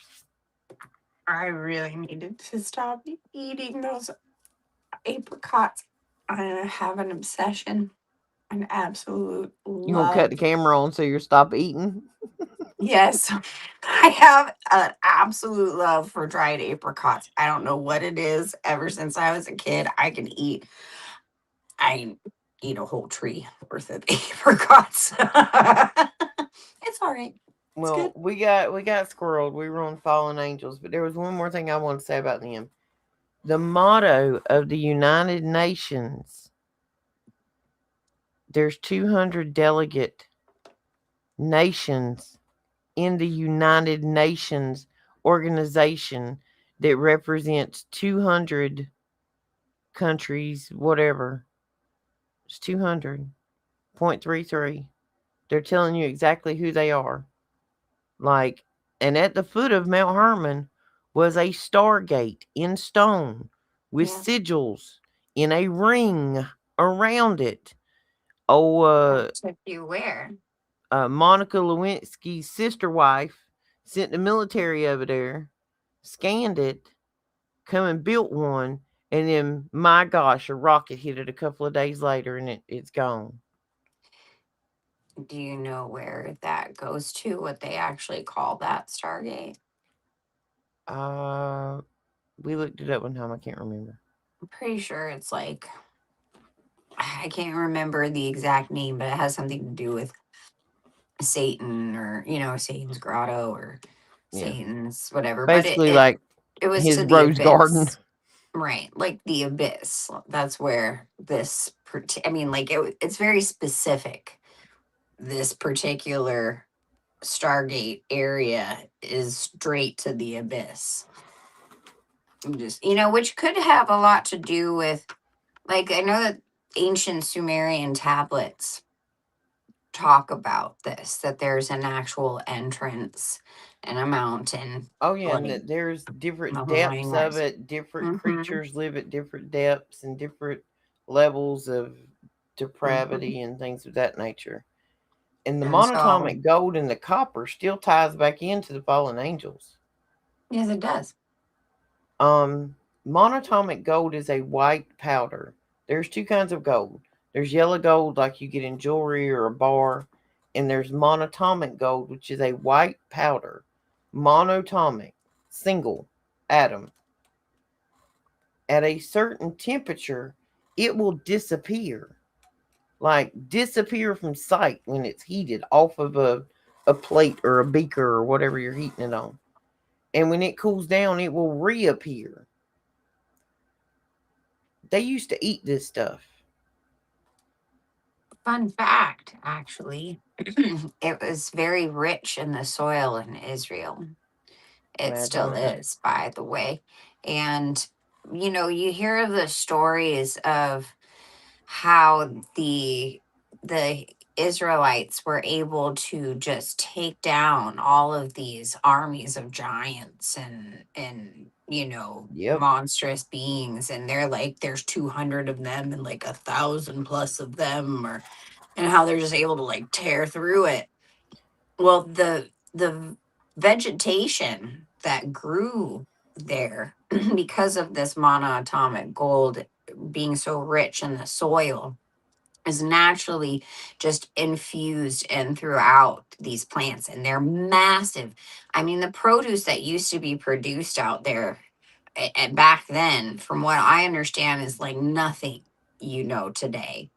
I really needed to stop eating those apricots. I have an obsession, an absolute You gonna cut love. the camera on so you stop eating? Yes, I have an absolute love for dried apricots. I don't know what it is. Ever since I was a kid, I eat a whole tree worth of apricots. It's all right. It's Well, good. we got squirreled. We were on Fallen Angels, but there was one more thing I want to say about them. The motto of the United Nations. There's 200 delegate nations in the United Nations organization that represents 200 countries, whatever. It's 200.33. They're telling you exactly who they are. Like, And at the foot of Mount Hermon was a stargate in stone with Yeah. sigils in a ring around it. Oh, That took you where? Monica Lewinsky's sister wife sent the military over there, scanned it, come and built one, and then, my gosh, a rocket hit it a couple of days later and it's gone. Do you know where that goes to? What they actually call that Stargate? Uh, we looked it up one time. I can't remember. I'm pretty sure it's like, I can't remember the exact name, but it has something to do with Satan, or Satan's grotto, or Yeah, Satan's whatever. But it basically it, like it was his to the rose garden. abyss. Right, like the abyss. That's where I mean, like it's very specific. This particular Stargate area is straight to the abyss. Just, which could have a lot to do with, like, I know that ancient Sumerian tablets talk about this, that there's an actual entrance and a mountain, Oh yeah, and like that there's the different Hawaiian depths of Rise. it. Different Mm-hmm. creatures live at different depths and different levels of Mm-hmm. depravity and things of that nature. And the And so, monatomic gold and the copper still ties back into the fallen angels. yes, it does. Um, Monatomic gold is a white powder. There's two kinds of gold. There's yellow gold, like you get in jewelry or a bar, and there's monatomic gold, which is a white powder. Monatomic, single atom. At a certain temperature, it will disappear. Like disappear from sight when it's heated off of a plate or a beaker or whatever you're heating it on. And when it cools down, it will reappear. They used to eat this stuff. Fun fact, actually, it was very rich in the soil in Israel. It Imagine still that. is, by the way. And, you hear the stories of how the Israelites were able to just take down all of these armies of giants and Yep. monstrous beings, and they're like there's 200 of them and like 1,000 plus of them, or and how they're just able to like tear through it. Well, the vegetation that grew there because of this monoatomic gold being so rich in the soil is naturally just infused in throughout these plants, and they're massive. I mean, the produce that used to be produced out there and back then, from what I understand, is like nothing today.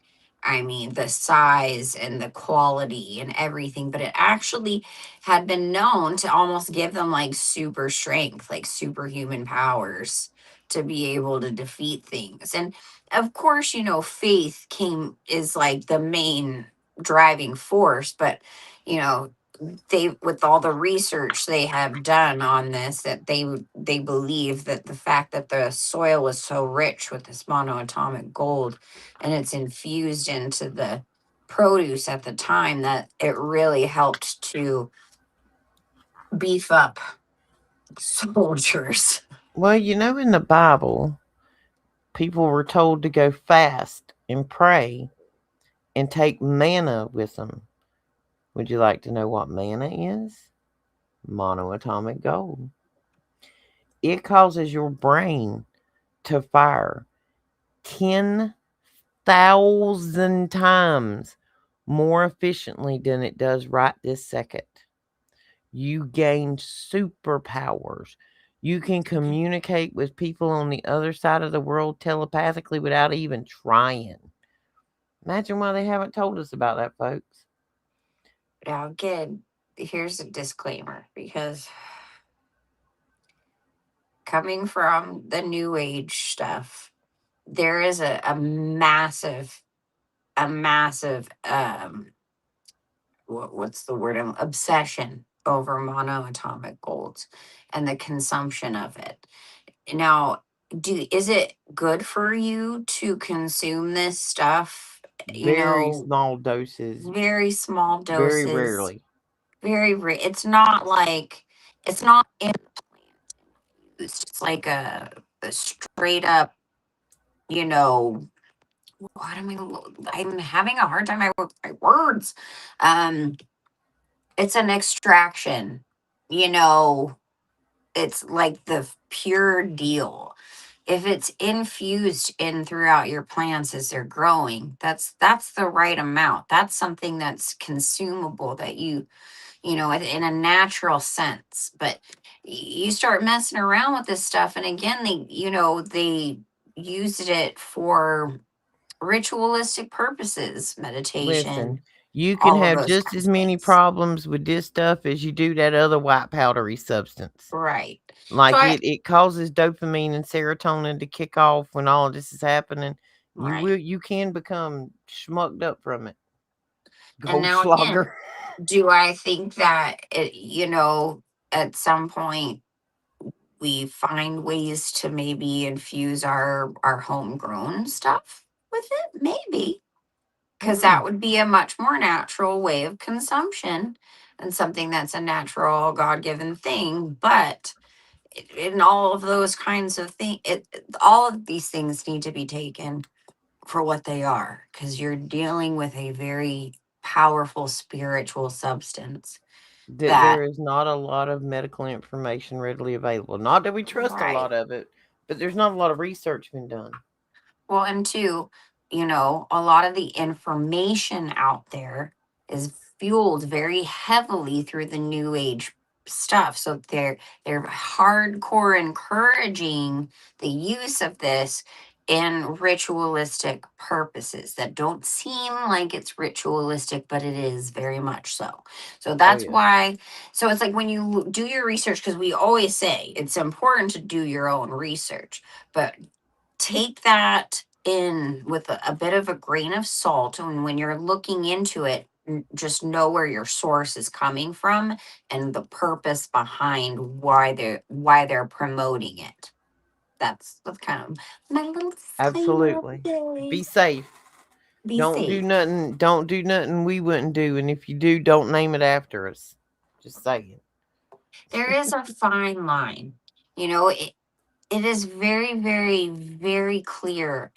I mean, the size and the quality and everything, but it actually had been known to almost give them like super strength, like superhuman powers to be able to defeat things. And of course, faith is like the main driving force, but you know, they, with all the research they have done on this, that they believe that the fact that the soil was so rich with this monoatomic gold and it's infused into the produce at the time, that it really helped to beef up soldiers. Well, in the Bible, people were told to go fast and pray and take manna with them. Would you like to know what manna is? Monoatomic gold. It causes your brain to fire 10,000 times more efficiently than it does right this second. You gain superpowers. You can communicate with people on the other side of the world telepathically without even trying. Imagine why they haven't told us about that, folks. Now, again, here's a disclaimer, because coming from the new age stuff, there is a massive what's the word, obsession over monoatomic golds and the consumption of it. Now, is it good for you to consume this stuff? Very small doses, Very small very doses, rarely. it's not like It's not in the plant infused. It's like a straight up, you know, what am I'm having a hard time with my words. Um, it's an extraction, you know, it's like the pure deal. If it's infused in throughout your plants as they're growing, that's the right amount. That's something that's consumable that you know, in a natural sense. But you start messing around with this stuff, and again, they used it for ritualistic purposes, Listen, meditation, you can all of have those just kinds as of many things. problems with this stuff as you do that other white powdery substance. Right. So Like I it causes dopamine and serotonin to kick off when all of this is happening. right. You can become schmucked up from it. And now again, Goldschlager. do I think that at some point we find ways to maybe infuse our homegrown stuff with it? Maybe, because that Mm. would be a much more natural way of consumption and something that's a natural God-given thing. But in all of those kinds of things, all of these things need to be taken for what they are, because you're dealing with a very powerful spiritual substance That that there is not a lot of medical information readily available. Not that we trust a right. lot of it, but there's not a lot of research been done. Well, and two, a lot of the information out there is fueled very heavily through the new age stuff. So they're hardcore encouraging the use of this in ritualistic purposes that don't seem like it's ritualistic, but it is very much so. So Oh that's yeah. why. So it's like when you do your research, because we always say it's important to do your own research, but take that in with a bit of a grain of salt. And when you're looking into it, just know where your source is coming from and the purpose behind why they're promoting it. That's kind of my little disclaimer of the Absolutely. day. Be safe. Be safe. Don't do nothing we wouldn't do, and if you do, don't name it after us. Just saying. There is a fine line. It is very, very, very clear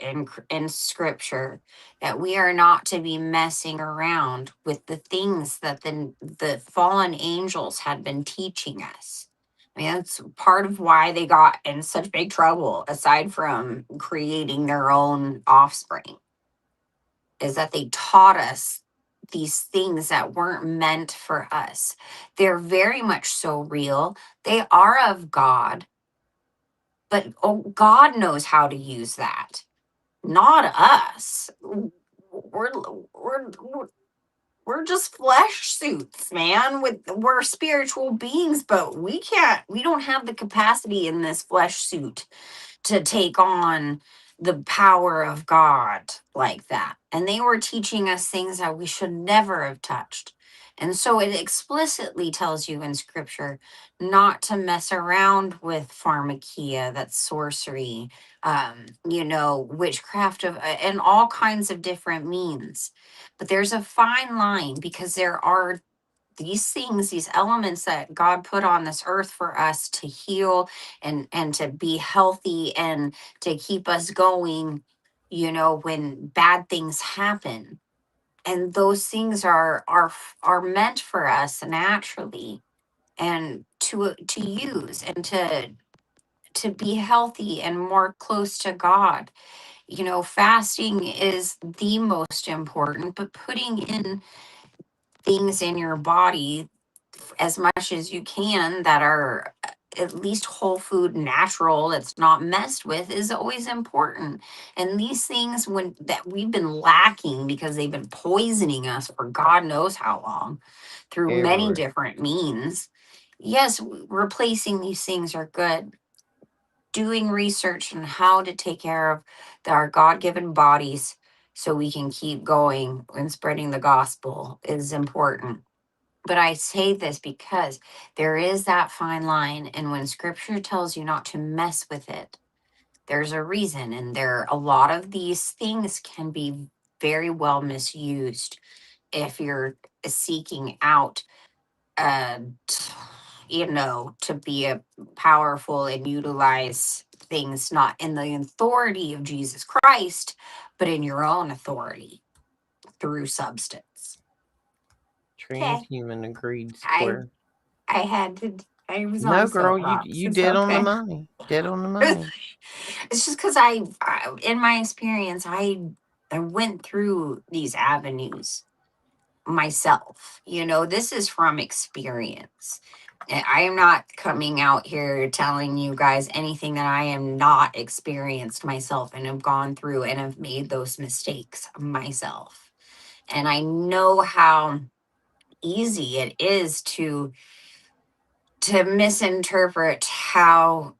in scripture that we are not to be messing around with the things that the fallen angels had been teaching us. I mean, that's part of why they got in such big trouble, aside from creating their own offspring, is that they taught us these things that weren't meant for us. They're very much so real. They are of God, but God knows how to use that, not us. We're we're we're just flesh suits, man. We're spiritual beings, but we don't have the capacity in this flesh suit to take on the power of God like that. And they were teaching us things that we should never have touched. And so it explicitly tells you in scripture not to mess around with pharmakia, that's sorcery, witchcraft and all kinds of different means. But there's a fine line, because there are these things, these elements that God put on this earth for us to heal and to be healthy and to keep us going, when bad things happen. And those things are meant for us naturally, and to use and to be healthy and more close to God. Fasting is the most important, but putting in things in your body as much as you can that are at least whole food, natural, that's not messed with, is always important. And these things when that we've been lacking because they've been poisoning us for God knows how long through many Ever. different means. Yes, replacing these things are good. Doing research on how to take care of our God-given bodies so we can keep going and spreading the gospel is important. But I say this because there is that fine line. And when scripture tells you not to mess with it, there's a reason. And a lot of these things can be very well misused if you're seeking out uh, to be a powerful and utilize things not in the authority of Jesus Christ, but in your own authority through substance. Okay. Transhuman agreed I square. I had to I was on No, a girl, you soapbox. you It's dead on the okay. money. Dead on the money. It's just because in my experience, I went through these avenues myself. This is from experience. And I am not coming out here telling you guys anything that I am not experienced myself and have gone through and have made those mistakes myself. And I know how easy it is to misinterpret how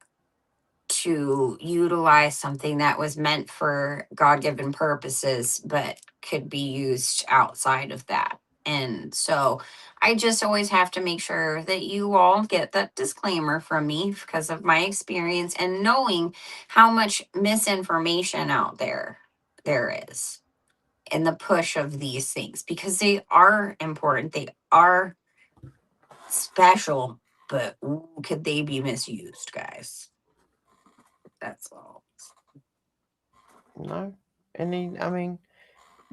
to utilize something that was meant for God-given purposes, but could be used outside of that. And so I just always have to make sure that you all get that disclaimer from me because of my experience and knowing how much misinformation out there is in the push of these things because they are important. They are special, but ooh, could they be misused, guys? That's all. No. And I mean,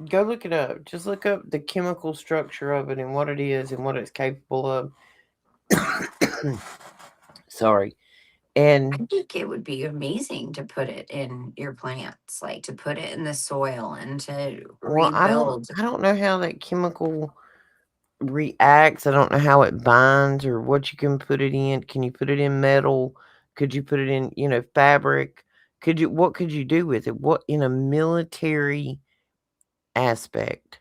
go look it up. Just look up the chemical structure of it and what it is and what it's capable of. Sorry. I And think it would be amazing to put it in your plants, like to put it in the soil and to well, I don't rebuild. I don't know how that chemical reacts. I don't know how it binds or what you can put it in. Can you put it in metal? Could you put it in, fabric? What could you do with it? What in a military aspect?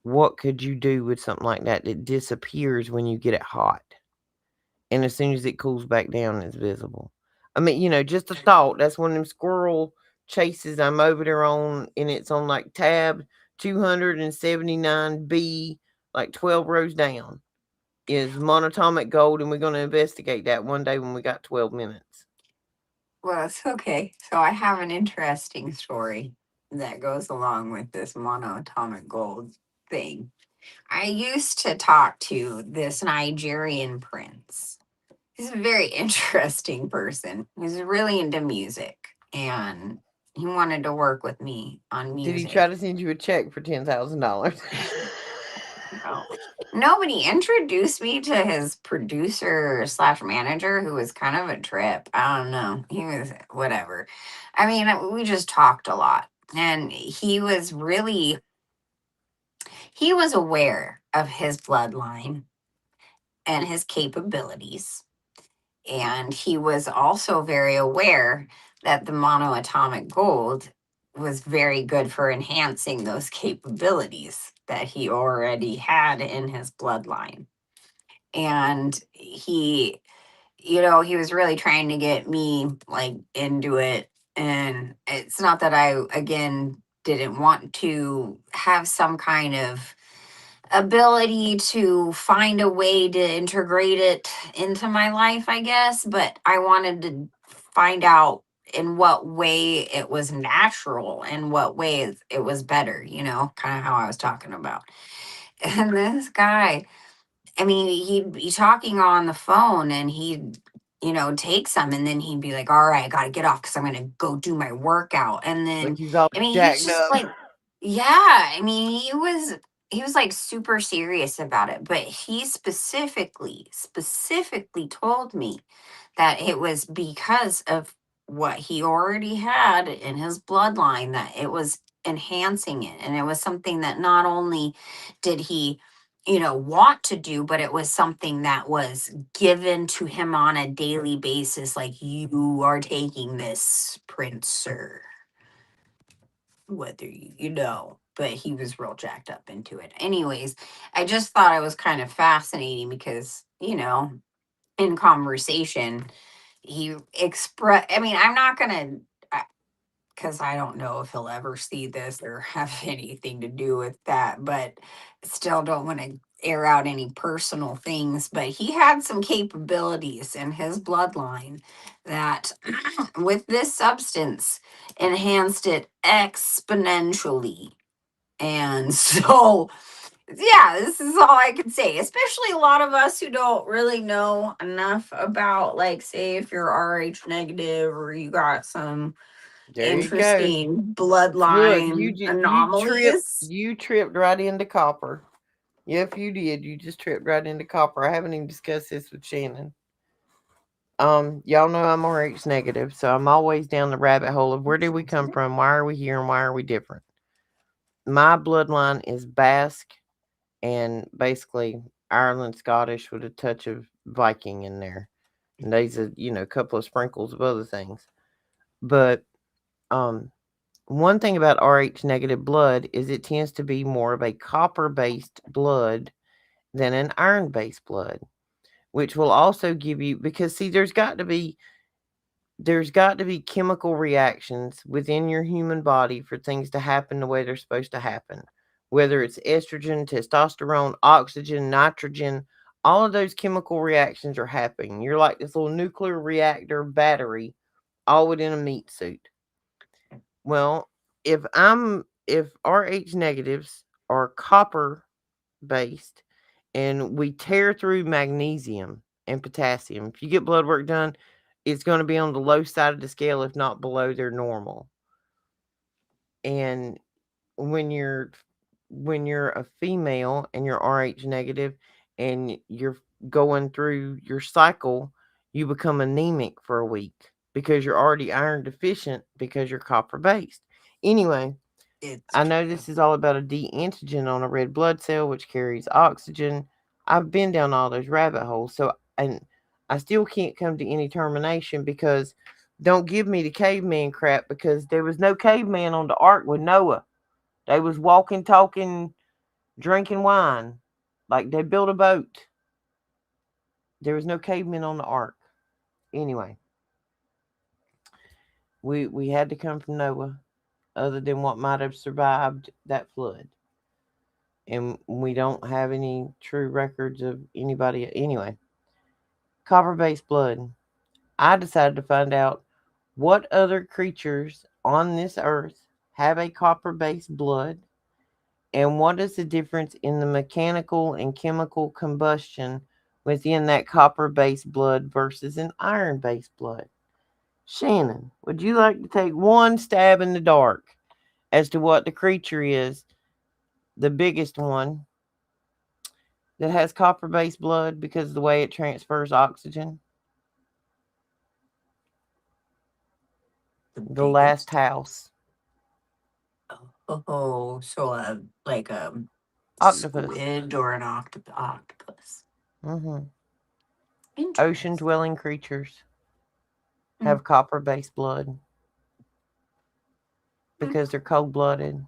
What could you do with something like that that disappears when you get it hot? And as soon as it cools back down, it's visible. I mean, just a thought. That's one of them squirrel chases I'm over there on, and it's on like tab 279B, like 12 rows down, is monatomic gold, and we're going to investigate that one day when we got 12 minutes. Well, it's okay. So I have an interesting story that goes along with this monoatomic gold thing. I used to talk to this Nigerian prince. He's a very interesting person. He's really into music and he wanted to work with me on Did he try music. to send you a check for $10,000? No. Nobody introduced me to his producer slash manager, who was kind of a trip. I don't know. He was whatever. I mean, we just talked a lot. And he was aware of his bloodline and his capabilities. And he was also very aware that the monoatomic gold was very good for enhancing those capabilities that he already had in his bloodline. And he was really trying to get me like into it. And it's not that I, again, didn't want to have some kind of ability to find a way to integrate it into my life, I guess, but I wanted to find out in what way it was natural and what way it was better, kind of how I was talking about. And this guy, I mean, he'd be talking on the phone and he'd, take some and then he'd be like, all right, I got to get off because I'm going to go do my workout. And Like then, he's all I mean, he's jacked just up. like, yeah, I mean, he was like super serious about it, but he specifically told me that it was because of what he already had in his bloodline that it was enhancing it. And it was something that not only did he want to do, but it was something that was given to him on a daily basis. Like, you are taking this, Prince Sir, whether but he was real jacked up into it. Anyways, I just thought it was kind of fascinating because, in conversation, he express. I mean, I'm not going to, because I don't know if he'll ever see this or have anything to do with that, but still don't want to air out any personal things. But he had some capabilities in his bloodline that, with this substance, enhanced it exponentially. And so yeah, this is all I can say. Especially a lot of us who don't really know enough about, like, say, if you're RH negative or you got some There you go. interesting Look, bloodline anomalies. you tripped right into copper. Yep, you did. You just tripped right into copper. I haven't even discussed this with Shannon. Y'all know I'm RH negative, so I'm always down the rabbit hole of where did we come from, why are we here, and why are we different. My bloodline is Basque and basically Ireland Scottish with a touch of Viking in there. And there's a couple of sprinkles of other things. But um one thing about RH negative blood is it tends to be more of a copper based blood than an iron based blood, which will also give you, because see there's got to be chemical reactions within your human body for things to happen the way they're supposed to happen. Whether it's estrogen, testosterone, oxygen, nitrogen, all of those chemical reactions are happening. You're like this little nuclear reactor battery all within a meat suit. Well, if RH negatives are copper based and we tear through magnesium and potassium, if you get blood work done, it's going to be on the low side of the scale, if not below their normal. And when you're a female and you're RH negative and you're going through your cycle, you become anemic for a week because you're already iron deficient because you're copper based. Anyway, It's I know true. this is all about a D antigen on a red blood cell, which carries oxygen. I've been down all those rabbit holes, and I still can't come to any termination because don't give me the caveman crap because there was no caveman on the ark with Noah. They was walking, talking, drinking wine, like they built a boat. There was no cavemen on the ark. Anyway, we had to come from Noah, other than what might have survived that flood. And we don't have any true records of anybody. Anyway, copper based blood. I decided to find out what other creatures on this earth have a copper based blood and what is the difference in the mechanical and chemical combustion within that copper based blood versus an iron based blood. Shannon, would you like to take one stab in the dark as to what the creature is, the biggest one, that has copper based blood because of the way it transfers oxygen? The The last biggest. house. Oh, so like a Octopus. squid or an octopus. Hmm. Ocean Interesting. dwelling creatures Mm, have copper based blood mm. because they're cold blooded,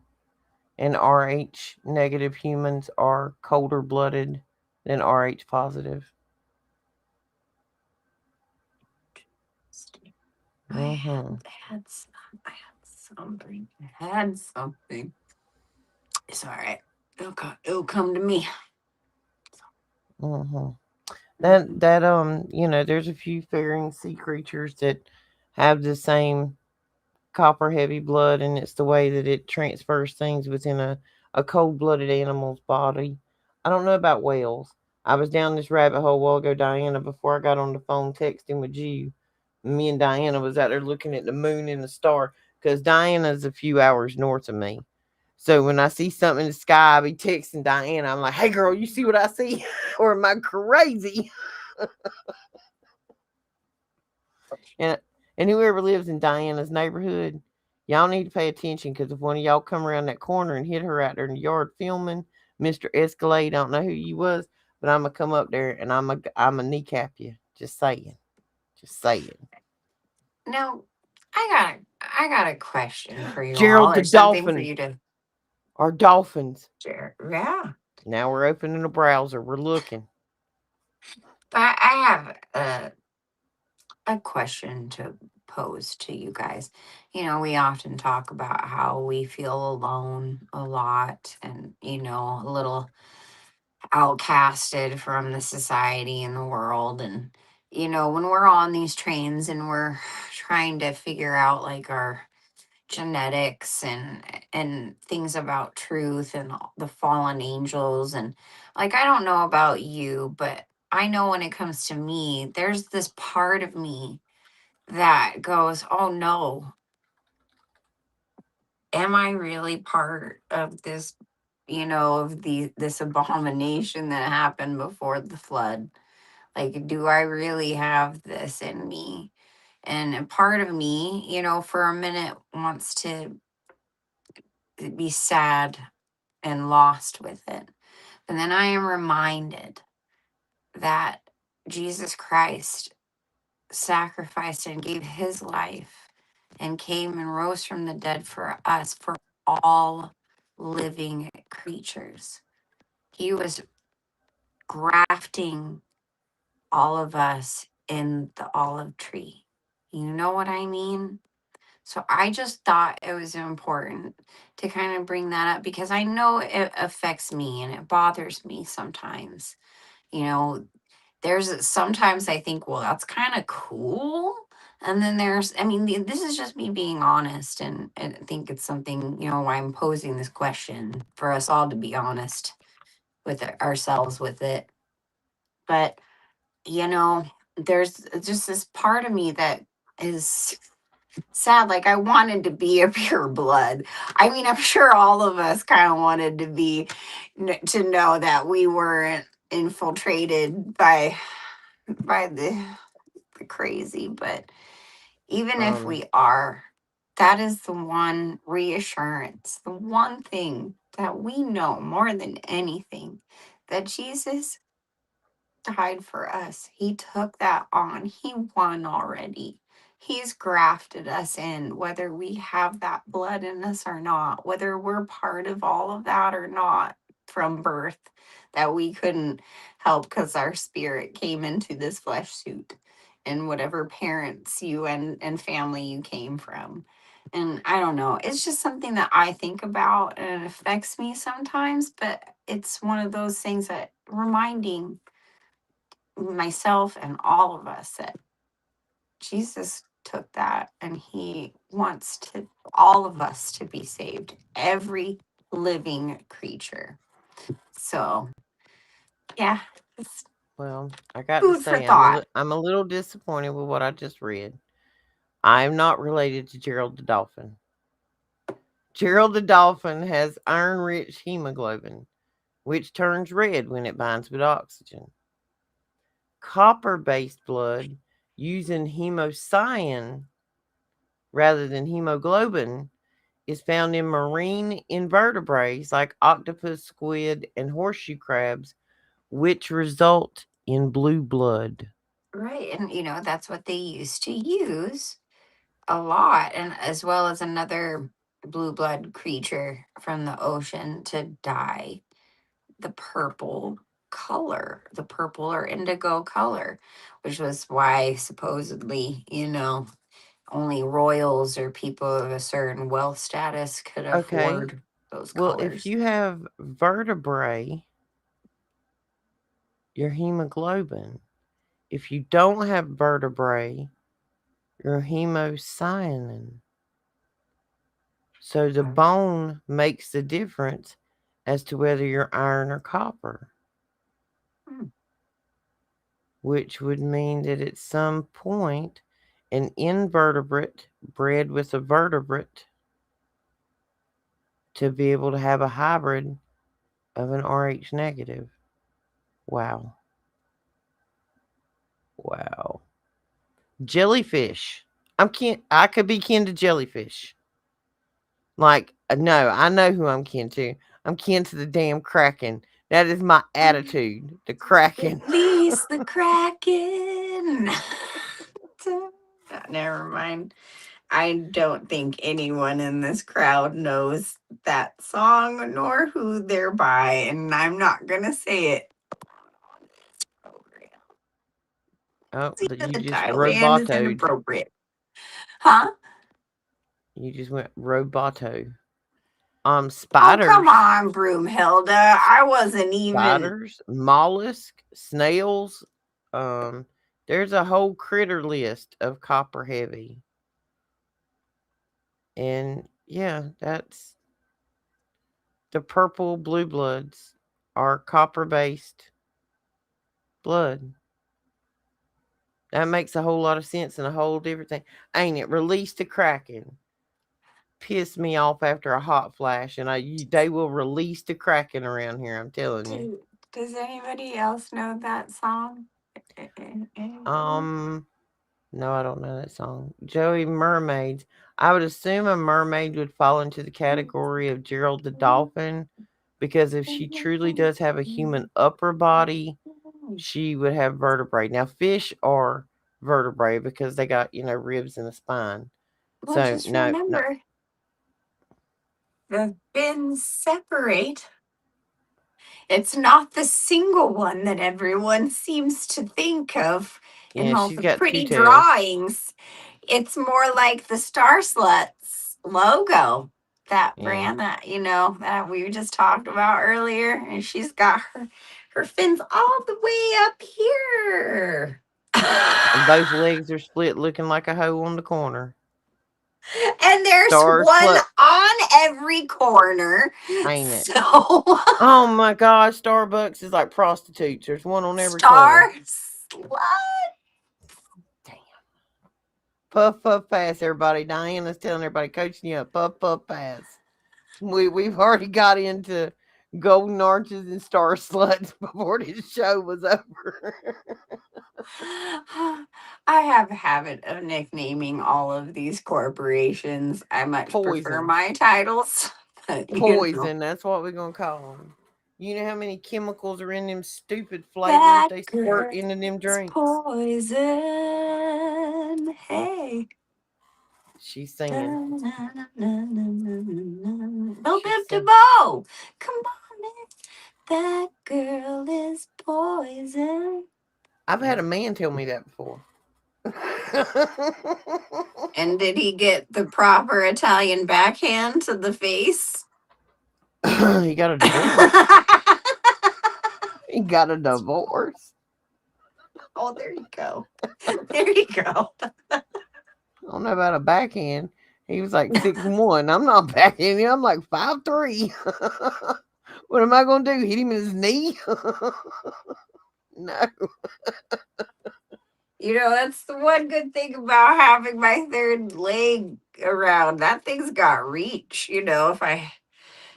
and RH negative humans are colder blooded than RH positive. Interesting. Hmm. I had something. I had something. It's all right. It'll come to me. Hmm. Mhm. There's a few faring sea creatures that have the same copper heavy blood, and it's the way that it transfers things within a cold blooded animal's body. I don't know about whales. I was down this rabbit hole a while ago, Diana, before I got on the phone texting with you. Me and Diana was out there looking at the moon and the star because Diana's a few hours north of me. So when I see something in the sky, I be texting Diana. I'm like, "Hey, girl, you see what I see? Or am I crazy?" And whoever lives in Diana's neighborhood, y'all need to pay attention because if one of y'all come around that corner and hit her out there in the yard filming, Mister Escalade, I don't know who you was, but I'm gonna come up there and I'm a kneecap you. Just saying, just saying. Now, I got a question for you all, Gerald the or something for dolphin, you to or dolphins. share. Yeah, Now we're opening the browser. We're looking. but I have a question to pose to you guys. You know, we often talk about how we feel alone a lot, and a little outcasted from the society and the world. And when we're on these trains and we're trying to figure out, like, our genetics and things about truth and the fallen angels, and like, I don't know about you, but I know when it comes to me, there's this part of me that goes, oh no, am I really part of this, of this abomination that happened before the flood? Like, do I really have this in me? And a part of me, for a minute wants to be sad and lost with it. And then I am reminded that Jesus Christ sacrificed and gave his life and came and rose from the dead for us, for all living creatures. He was grafting all of us in the olive tree. You know what I mean? So I just thought it was important to kind of bring that up because I know it affects me and it bothers me sometimes. You know, there's sometimes I think, well, that's kind of cool. And then this is just me being honest. And I think it's something, why I'm posing this question for us all to be honest with ourselves with it. But, you know, there's just this part of me that is sad. Like, I wanted to be a pure blood. I mean, I'm sure all of us kind of wanted to be, to know that we weren't infiltrated by the crazy. But even if Um, we are, that is the one reassurance, the one thing that we know more than anything, that Jesus died for us. He took that on. He won already. He's grafted us in, whether we have that blood in us or not, whether we're part of all of that or not from birth, that we couldn't help because our spirit came into this flesh suit and whatever parents you and family you came from. And I don't know, it's just something that I think about and it affects me sometimes, but it's one of those things that reminding myself and all of us that Jesus took that and he wants to all of us to be saved, every living creature. So yeah, it's well, I got to food for say, thought. I'm a little disappointed with what I just read. I'm not related to Gerald the dolphin. Gerald the dolphin has iron-rich hemoglobin, which turns red when it binds with oxygen. Copper-based blood using hemocyan rather than hemoglobin is found in marine invertebrates like octopus, squid, and horseshoe crabs, which result in blue blood. Right. And that's what they used to use a lot, and as well as another blue blood creature from the ocean to dye the purple color, the purple or indigo color, which was why supposedly, only royals or people of a certain wealth status could Okay, afford those well, if colors. you have vertebrae, your hemoglobin. If you don't have vertebrae, your hemocyanin. So the bone makes the difference as to whether you're iron or copper, Hmm. which would mean that at some point an invertebrate bred with a vertebrate to be able to have a hybrid of an Rh negative. Wow. Wow. Jellyfish. I could be kin to jellyfish. Like, no, I know who I'm kin to. I'm kin to the damn Kraken. That is my attitude. The Kraken. Release the Kraken. Never mind. I don't think anyone in this crowd knows that song nor who they're by, and I'm not gonna say it. Oh, See but that you the just Thailand is robotoed. inappropriate. Huh? You just went roboto. Oh, come Spiders. on, Broomhilda. I wasn't even. Spiders, mollusk, snails. Um, there's a whole critter list of copper heavy. And yeah, that's the purple blue bloods are copper based blood. That makes a whole lot of sense and a whole different thing. Ain't it? Release the Kraken. Pissed me off after a hot flash, and they will release the Kraken around here. I'm telling you. Does anybody else know that song? Anybody? Um, no, I don't know that song. Joey Mermaids. I would assume a mermaid would fall into the category of Gerald the dolphin, because if she truly does have a human upper body, she would have vertebrae. Now, fish are vertebrae because they got ribs and a spine. Well, So just no, no, remember the fins separate. It's not the single one that everyone seems to think of in yeah, all she's the got two pretty tails. drawings. It's more like the Star Sluts logo, that Yeah, brand that that we just talked about earlier, and she's got her fins all the way up here. and both legs are split, looking like a hoe on the corner. And there's Star one slut, on every corner. ain't it? So Oh my gosh, Starbucks is like prostitutes. There's one on every corner. Star Slut. Damn. Puff puff pass, everybody. Diana's telling everybody, coaching you up. Puff puff pass. We've already got into golden arches and star sluts before this show was over. I have a habit of nicknaming all of these corporations. I much prefer Poison. my titles. But, Poison. That's what we're gonna call them. You know how many chemicals are in them stupid flavors that they squirt girl into them is drinks? poison. Hey. She's singing. Bill She's Bib singing. DeVoe. Come on, man. That girl is poison. I've had Yeah. a man tell me that before. And did he get the proper Italian backhand to the face? He got a divorce. He got a divorce. Oh, there you go. There you go. I don't know about a backhand. He was like 6'1". I'm not backhanding him. I'm like 5'3". What am I gonna do? Hit him in his knee? No. That's the one good thing about having my third leg around. That thing's got reach, if I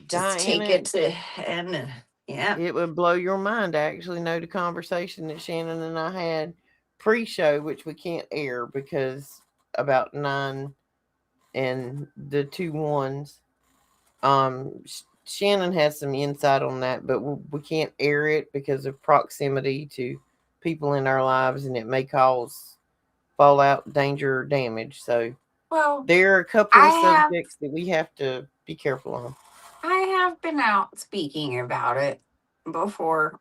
just take Diana, it to and yeah. it would blow your mind to actually know the conversation that Shannon and I had pre-show, which we can't air because about 9 and the two ones. Shannon has some insight on that, but we can't air it because of proximity to people in our lives, and it may cause fallout, danger, or damage. So Well, there are a couple I of have subjects that we have to be careful on. I have been out speaking about it before.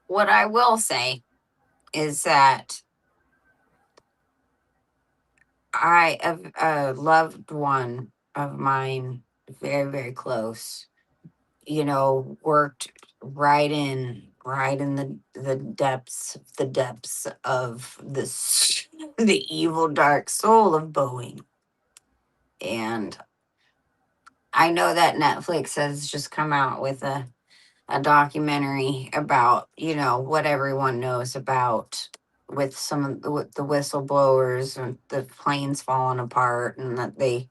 What I will say is that I have a loved one of mine, very, very close, worked right in the depths of this the evil dark soul of Boeing. And I know that Netflix has just come out with a documentary about, what everyone knows about with some of with the whistleblowers and the planes falling apart, and that they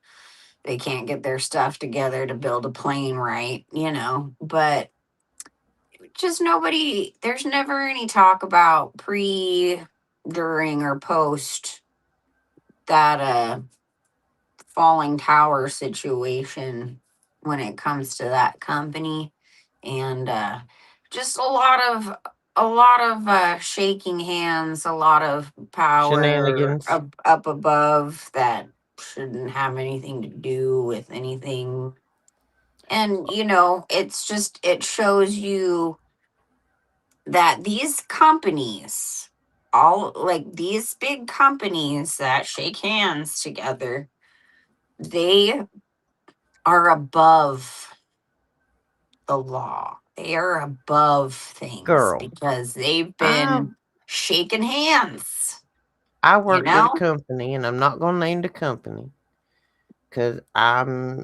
can't get their stuff together to build a plane right, but just nobody, there's never any talk about pre, during, or post that falling tower situation when it comes to that company. And just a lot of shaking hands, a lot of power Shenanigans. up above that shouldn't have anything to do with anything. And it shows you that these companies, all like these big companies that shake hands together, they are above the law. They are above things Girl, because they've I been shaking hands, I you worked at a know? company, and I'm not gonna name the company, because I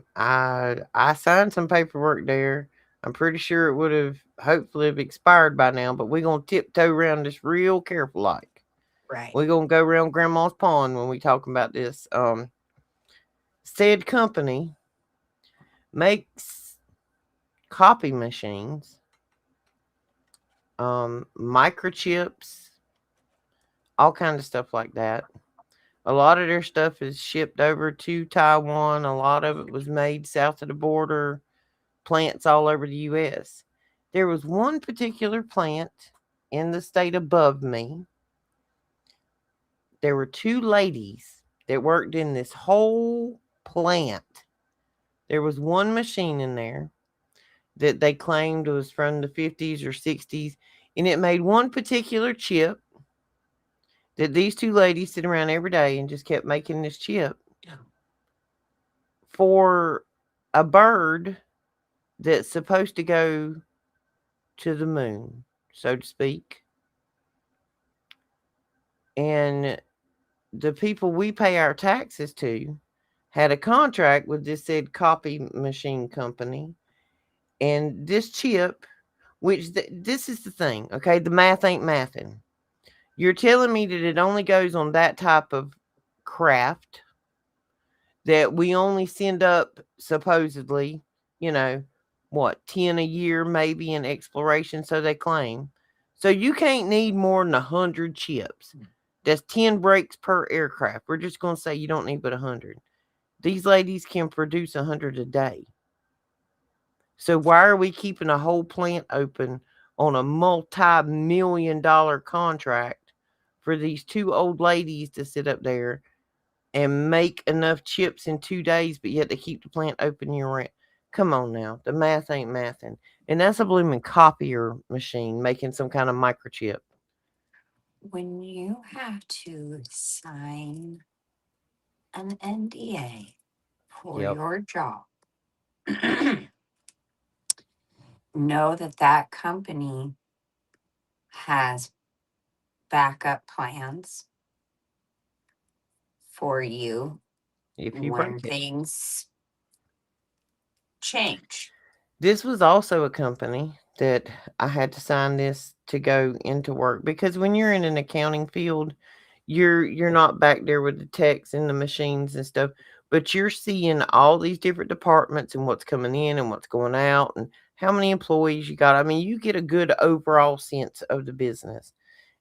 signed some paperwork there. I'm pretty sure it would have hopefully have expired by now, but we're gonna tiptoe around this real careful like. Right. We're gonna go around grandma's pond when we talking about this. Said company makes copy machines, microchips, all kind of stuff like that. A lot of their stuff is shipped over to Taiwan. A lot of it was made south of the border, plants all over the US. There was one particular plant in the state above me. There were two ladies that worked in this whole plant. There was one machine in there that they claimed was from the 50s or 60s, and it made one particular chip that these two ladies sit around every day and just kept making this chip for a bird that's supposed to go to the moon, so to speak. And the people we pay our taxes to had a contract with this said copy machine company. And this chip, which this is the thing, okay? The math ain't mathing. You're telling me that it only goes on that type of craft, that we only send up supposedly, you know, what, 10 a year maybe in exploration, so they claim. So you can't need more than 100 chips. That's 10 breaks per aircraft. We're just going to say you don't need but 100. These ladies can produce 100 a day. So why are we keeping a whole plant open on a multi-million-dollar contract for these two old ladies to sit up there and make enough chips in 2 days, but yet they keep the plant open year round? Come on now, the math ain't mathing. And that's a blooming copier machine making some kind of microchip. When you have to sign an NDA for Yep. your job, know that that company has backup plans for you If you when break it. things change. This was also a company that I had to sign this to go into work, because when you're in an accounting field, you're not back there with the techs and the machines and stuff, but you're seeing all these different departments and what's coming in and what's going out and how many employees you got. I mean, you get a good overall sense of the business.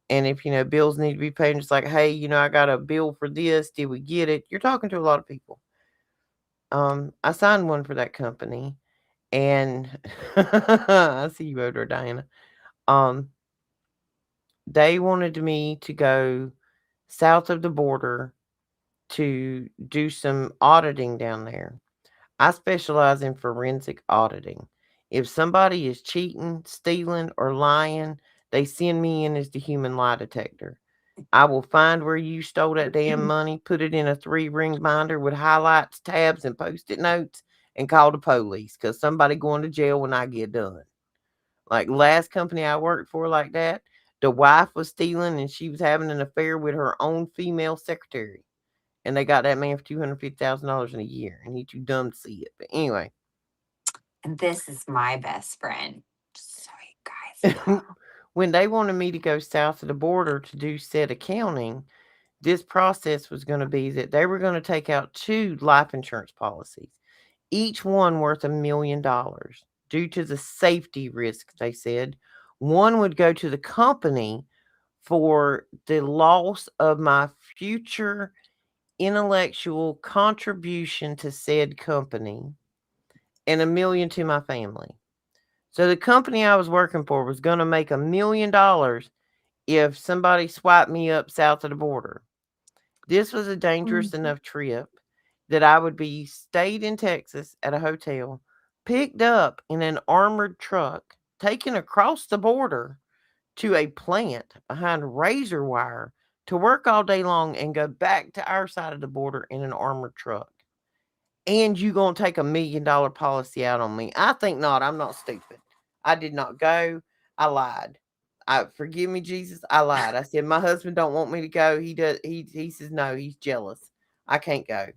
And if bills need to be paid, it's like, hey, I got a bill for this. Did we get it? You're talking to a lot of people. I signed one for that company, and I see you over there, Diana. Um, they wanted me to go south of the border to do some auditing down there. I specialize in forensic auditing. If somebody is cheating, stealing, or lying, they send me in as the human lie detector. I will find where you stole that damn money, put it in a 3-ring binder with highlights, tabs, and post-it notes, and call the police, because somebody going to jail when I get done. Like last company I worked for like that, the wife was stealing and she was having an affair with her own female secretary. And they got that man for $250,000 in a year, and he too dumb to see it. But anyway, And this is my best friend. Just so you guys know. when they wanted me to go south of the border to do said accounting, this process was going to be that they were going to take out 2 life insurance policies, each one worth $1 million, due to the safety risk, they said. One would go to the company for the loss of my future intellectual contribution to said company, and $1 million to my family. So the company I was working for was going to make $1 million if somebody swiped me up south of the border. This was a dangerous Mhm. enough trip that I would be stayed in Texas at a hotel, picked up in an armored truck, taken across the border to a plant behind razor wire to work all day long and go back to our side of the border in an armored truck. And you gonna take $1 million policy out on me? I think not. I'm not stupid. I did not go. I lied. I forgive me, Jesus. I lied. I said my husband don't want me to go. He does. He says no. He's jealous. I can't go.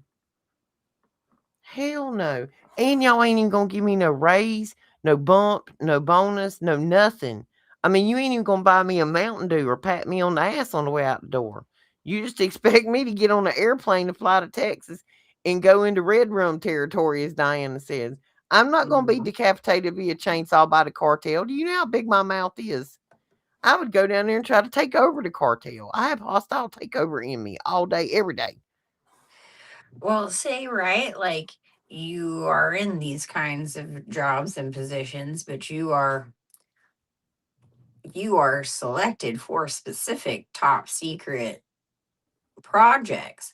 Hell no. And y'all ain't even gonna give me no raise, no bump, no bonus, no nothing. I mean, you ain't even gonna buy me a Mountain Dew or pat me on the ass on the way out the door. You just expect me to get on an airplane to fly to Texas and go into Red Room territory, as Diana says. I'm not gonna be Mhm. decapitated via chainsaw by the cartel. Do you know how big my mouth is? I would go down there and try to take over the cartel. I have hostile takeover in me all day, every day. Well, say, right, like you are in these kinds of jobs and positions, but you are selected for specific top secret projects.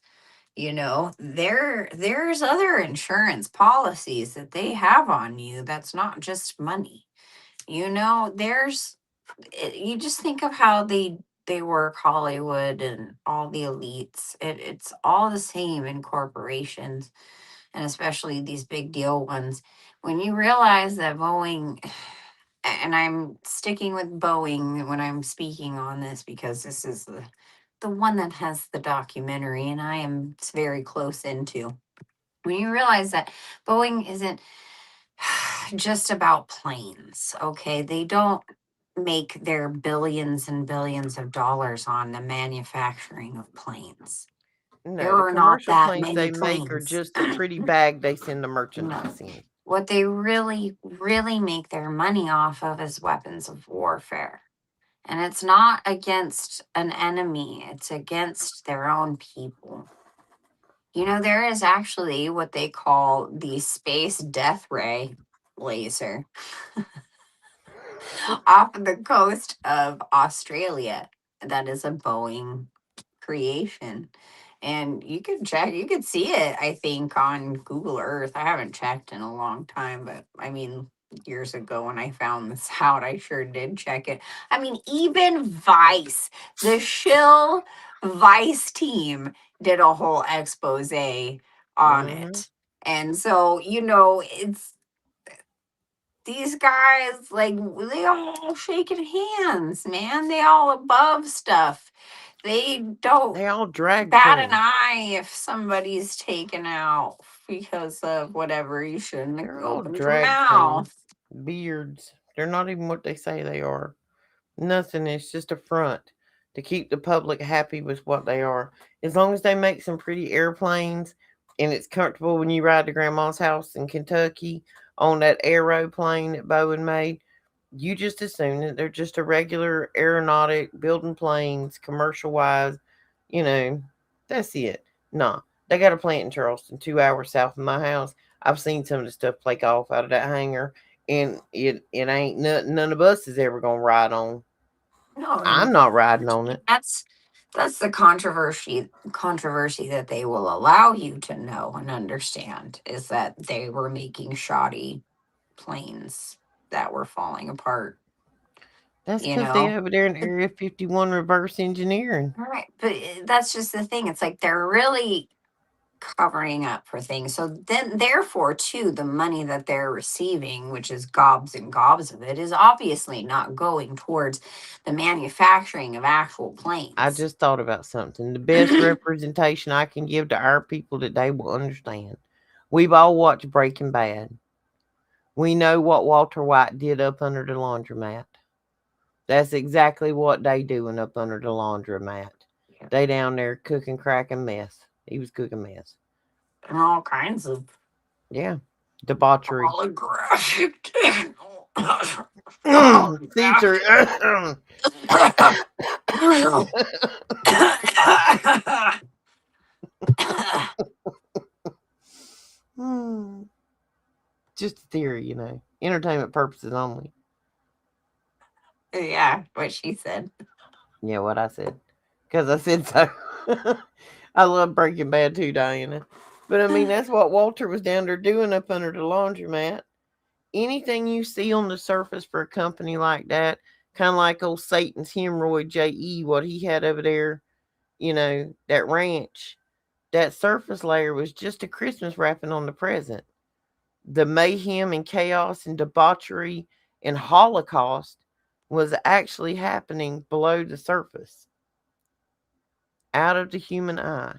There's other insurance policies that they have on you that's not just money. There's you just think of how they work Hollywood and all the elites. It's all the same in corporations, and especially these big deal ones. When you realize that Boeing, and I'm sticking with Boeing when I'm speaking on this because this is the one that has the documentary and I am very close into. When you realize that Boeing isn't just about planes, okay? They don't make their billions and billions of dollars on the manufacturing of planes. No, There the are not commercial that planes many they make are planes. just a pretty bag they send the No. merchandise in. What they really, really make their money off of is weapons of warfare. And it's not against an enemy, it's against their own people. There is actually what they call the space death ray laser off of the coast of Australia. That is a Boeing creation. And you could see it, I think, on Google Earth. I haven't checked in a long time, but I mean, years ago when I found this out, I sure did check it. I mean, even Vice, the shill Vice team did a whole expose on Mm-hmm. it. And so, it's these guys, like, they all shaking hands, man. They all above stuff. They don't They all drag bat an queens. eye if somebody's taken out because of whatever. You shouldn't have They're all opened your drag queens. mouth. Beards. They're not even what they say they are. Nothing. It's just a front to keep the public happy with what they are. As long as they make some pretty airplanes and it's comfortable when you ride to grandma's house in Kentucky on that aeroplane that Bowen made, you just assume that they're just a regular aeronautic building planes, commercial wise. You know, that's it. Nah, they got a plant in Charleston, 2 hours south of my house. I've seen some of the stuff take off out of that hangar, and it ain't nothing none of us is ever gonna ride on. No, I'm and not riding on it. that's the controversy that they will allow you to know and understand is that they were making shoddy planes that were falling apart. That's You because they know, over there in Area 51 reverse engineering. all right, but that's just the thing. It's like they're really covering up for things. So then, therefore, too, the money that they're receiving, which is gobs and gobs of it, is obviously not going towards the manufacturing of actual I planes. just thought about something. The best representation I can give to our people that they will understand. We've all watched Breaking Bad. We know what Walter White did up under the laundromat. That's exactly what they doing up under the laundromat. Yeah. They down there cooking, cracking mess. He was cooking mess. And all kinds of Yeah. Debauchery. holographic See through. holographic. Just a theory, entertainment purposes only. Yeah, what she said. Yeah, what I said. Because I said so. I love Breaking Bad too, Diana. But I mean, that's what Walter was down there doing up under the laundromat. Anything you see on the surface for a company like that, kind of like old Satan's hemorrhoid J.E., what he had over there, that ranch, that surface layer was just a Christmas wrapping on the present. The mayhem and chaos and debauchery and holocaust was actually happening below the surface, out of the human eye.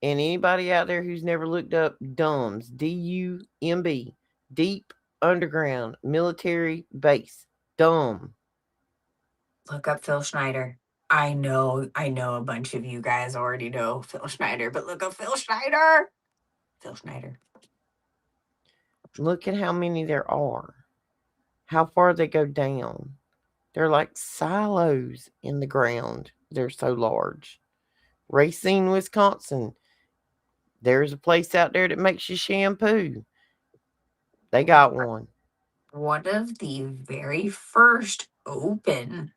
And anybody out there who's never looked up DUMB, DUMB, Deep Underground Military Base, DUMB. Look up Phil Schneider. I know a bunch of you guys already know Phil Schneider, but look up Phil Schneider. Phil Schneider. Look at how many there are. How far they go down. They're like silos in the ground. They're so large. Racine, Wisconsin. There's a place out there that makes you shampoo. They got one. One of the very first open,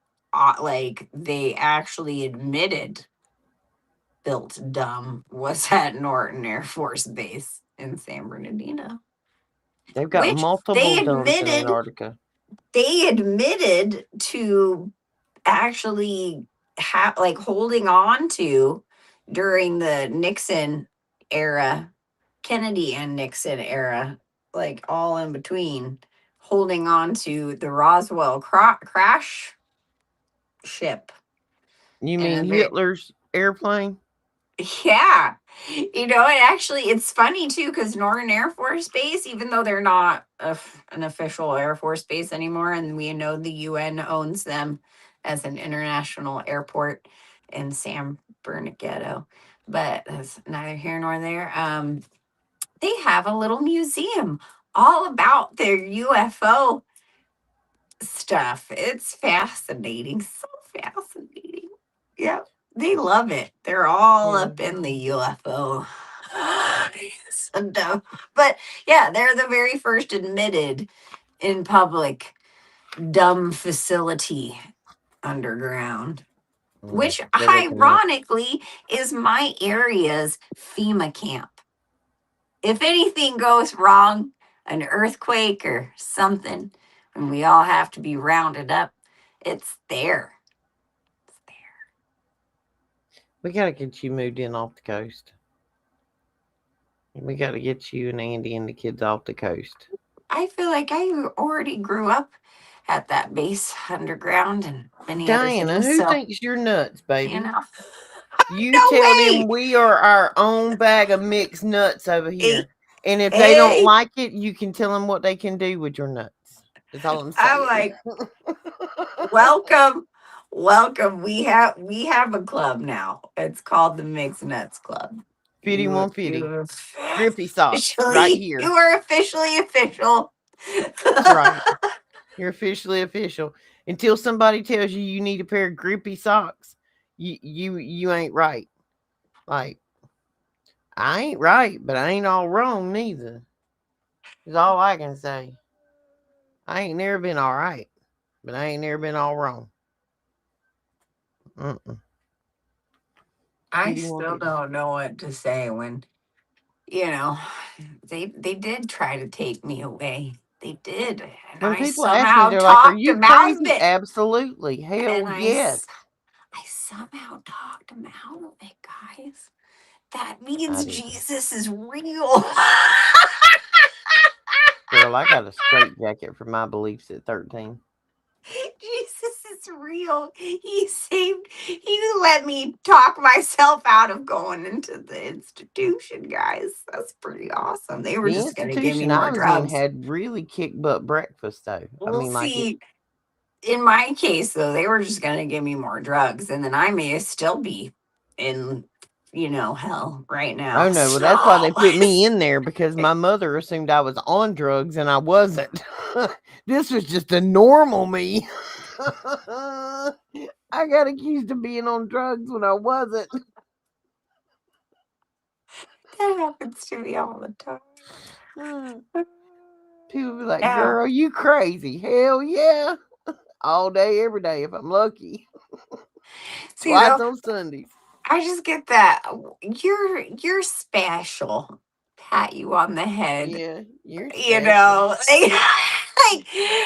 like they actually admitted built dumb was at Norton Air Force Base in San Bernardino. They've got Which multiple DUMBs in Antarctica. they admitted to actually like holding on to during the Nixon era, Kennedy and Nixon era, like all in between, holding on to the Roswell crash ship. You mean Hitler's airplane? Yeah. And actually, it's funny too, because Norton Air Force Base, even though they're not an official Air Force base anymore, and we know the UN owns them as an international airport in San Bernardino, but that's neither here nor there. They have a little museum all about their UFO stuff. It's fascinating. So fascinating. Yeah. They love it. They're all up in the UFO. But yeah, they're the very first admitted in public dumb facility underground, which ironically is my area's FEMA camp. If anything goes wrong, an earthquake or something, and we all have to be rounded up, it's there. It's there. We got to get you moved in off the coast. We got to get you and Andy and the kids off the coast. I feel like I already grew up at that base underground and many Diana, other things. who thinks you're nuts, baby? You no tell way. them we are our own bag of mixed nuts over here. And if they don't like it, you can tell them what they can do with your nuts. That's all I'm saying. I'm like, welcome. We have a club now. It's called the Mixed Nuts Club. 5150. Grippy socks. Right here. You are officially official. That's right. You're officially official. Until somebody tells you you need a pair of grippy socks, you ain't right. Like, I ain't right, but I ain't all wrong neither. Is all I can say. I ain't never been all right, but I ain't never been all wrong. I still don't know what to say when, they did try to take me away. They did. And when I people ask me, they're like, are you crazy? Absolutely. Hell yes. I somehow talked them out of it, guys. That means Jesus is real. Girl, I got a straight jacket for my beliefs at 13. Jesus is real. He let me talk myself out of going into the institution, guys. That's pretty awesome. They were just going to give me more drugs. Had really kick butt breakfast, though. In my case, though, they were just going to give me more drugs, and then I may still be in, hell right now. Oh, no. Well, that's why they put me in there, because my mother assumed I was on drugs, and I wasn't. This was just a normal me. I got accused of being on drugs when I wasn't. That happens to me all the time. People be like, girl, you crazy. Hell yeah. All day, every day, if I'm lucky. Twice on Sundays. I just get that. You're special. Pat you on the head. Yeah, you're special.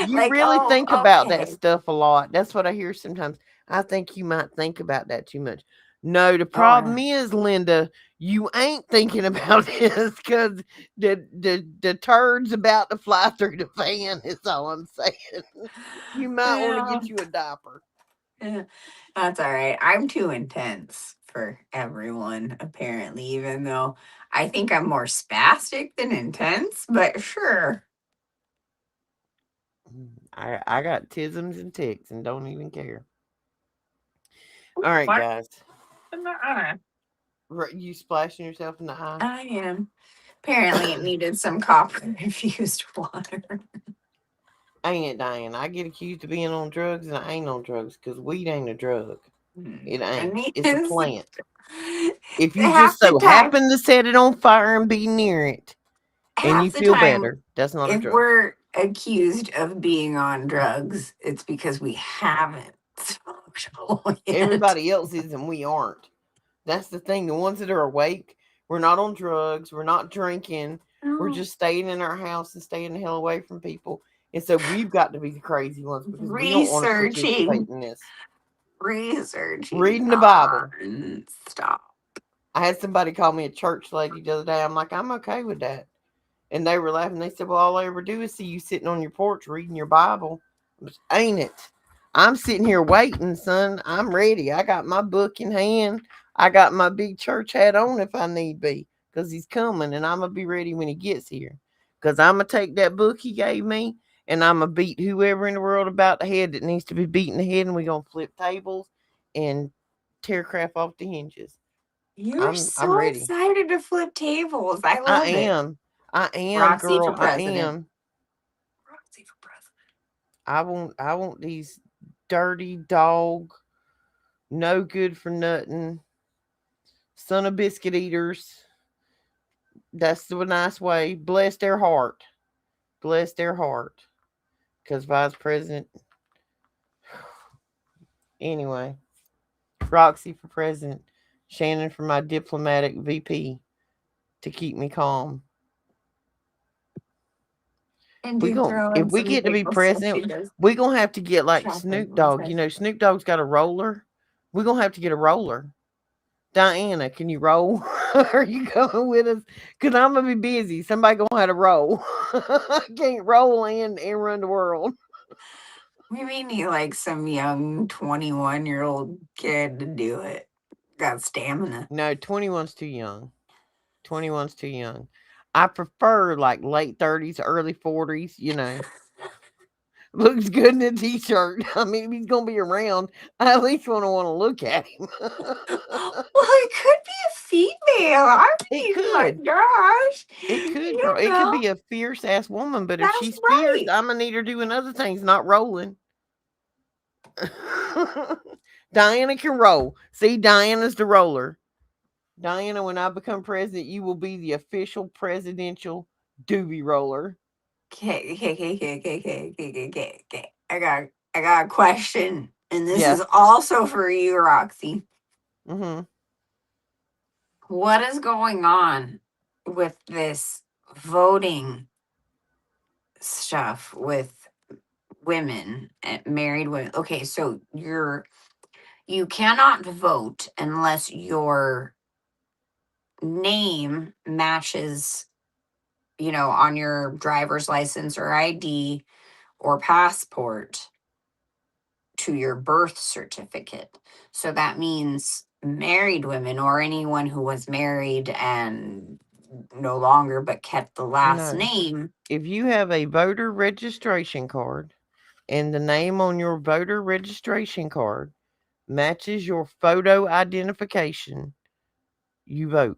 You really think about that stuff a lot. That's what I hear sometimes. I think you might think about that too much. No, the problem is, Linda, you ain't thinking about this, because the turd's about to fly through the fan, is all I'm saying. You might want to get you a diaper. Yeah, that's all right. I'm too intense for everyone, apparently, even though I think I'm more spastic than intense, but sure. I got tisms and ticks and don't even care. All right, What? guys. You splashing yourself in the eye? I am. Apparently, it needed some copper infused water. Ain't it, Diane? I get accused of being on drugs and I ain't on drugs because weed ain't a drug. It I ain't. mean, It's a plant. If you half just the so time, happen to set it on fire and be near it and you half the feel time, better, that's not a if drug. we're accused of being on drugs, it's because we haven't smoked yet. Everybody else is and we aren't. That's the thing. The ones that are awake, we're not on drugs, we're not drinking, we're No. just staying in our house and staying the hell away from people. And so we've got to be the crazy ones because we don't want to participate Researching, in this. researching Reading the Bible. on stop. I had somebody call me a church lady the other day. I'm like, I'm okay with that. And they were laughing. They said, well, all I ever do is see you sitting on your porch reading your Bible. Ain't it? I'm sitting here waiting, son. I'm ready. I got my book in hand. I got my big church hat on if I need be. Because he's coming and I'm going to be ready when he gets here. Because I'm going to take that book he gave me and I'm going to beat whoever in the world about the head that needs to be beaten the head. And we're going to flip tables and tear crap off the hinges. You're I'm so ready. excited to flip tables. I I love it. am. I am, Roxy for girl. I president. am. Roxy for president. I want these dirty dog, no good for nothing, son of biscuit eaters. That's the nice way. Bless their heart. Bless their heart. Because Vice President. Anyway, Roxy for president. Shannon for my diplomatic VP to keep me calm. And We do gon' throw if in we some get to be giggles so she president, does we gonna have to get like chocolate Snoop on Dogg. You know, Snoop Dogg's got a roller. We gonna have to get a roller. Diana, can you roll? Are you going with us? Because I'm going to be busy. Somebody going to have to roll. I can't roll and run the world. We may need like some young 21-year-old kid to do it. Got stamina. No, 21's too young. 21's too young. I prefer like late 30s, early 40s, you know. Looks good in a t shirt. I mean, if he's going to be around, I at least want to look at him. Well, it could be a female. I It mean, my could. gosh. It could, You girl. It could know, be a fierce ass woman, but if that's she's fierce, right. I'm going to need her doing other things, not rolling. Diana can roll. See, Diana's the roller. Diana, when I become president, you will be the official presidential doobie roller. Okay, okay, okay, okay, okay, okay, okay, okay, okay. I got a question, and this Yeah. is also for you, Roxy. Mm-hmm. What is going on with this voting stuff with women, married women? Okay, so you cannot vote unless your name matches, on your driver's license or ID or passport to your birth certificate. So that means married women or anyone who was married and no longer but kept the last No. name. If you have a voter registration card and the name on your voter registration card matches your photo identification, you vote.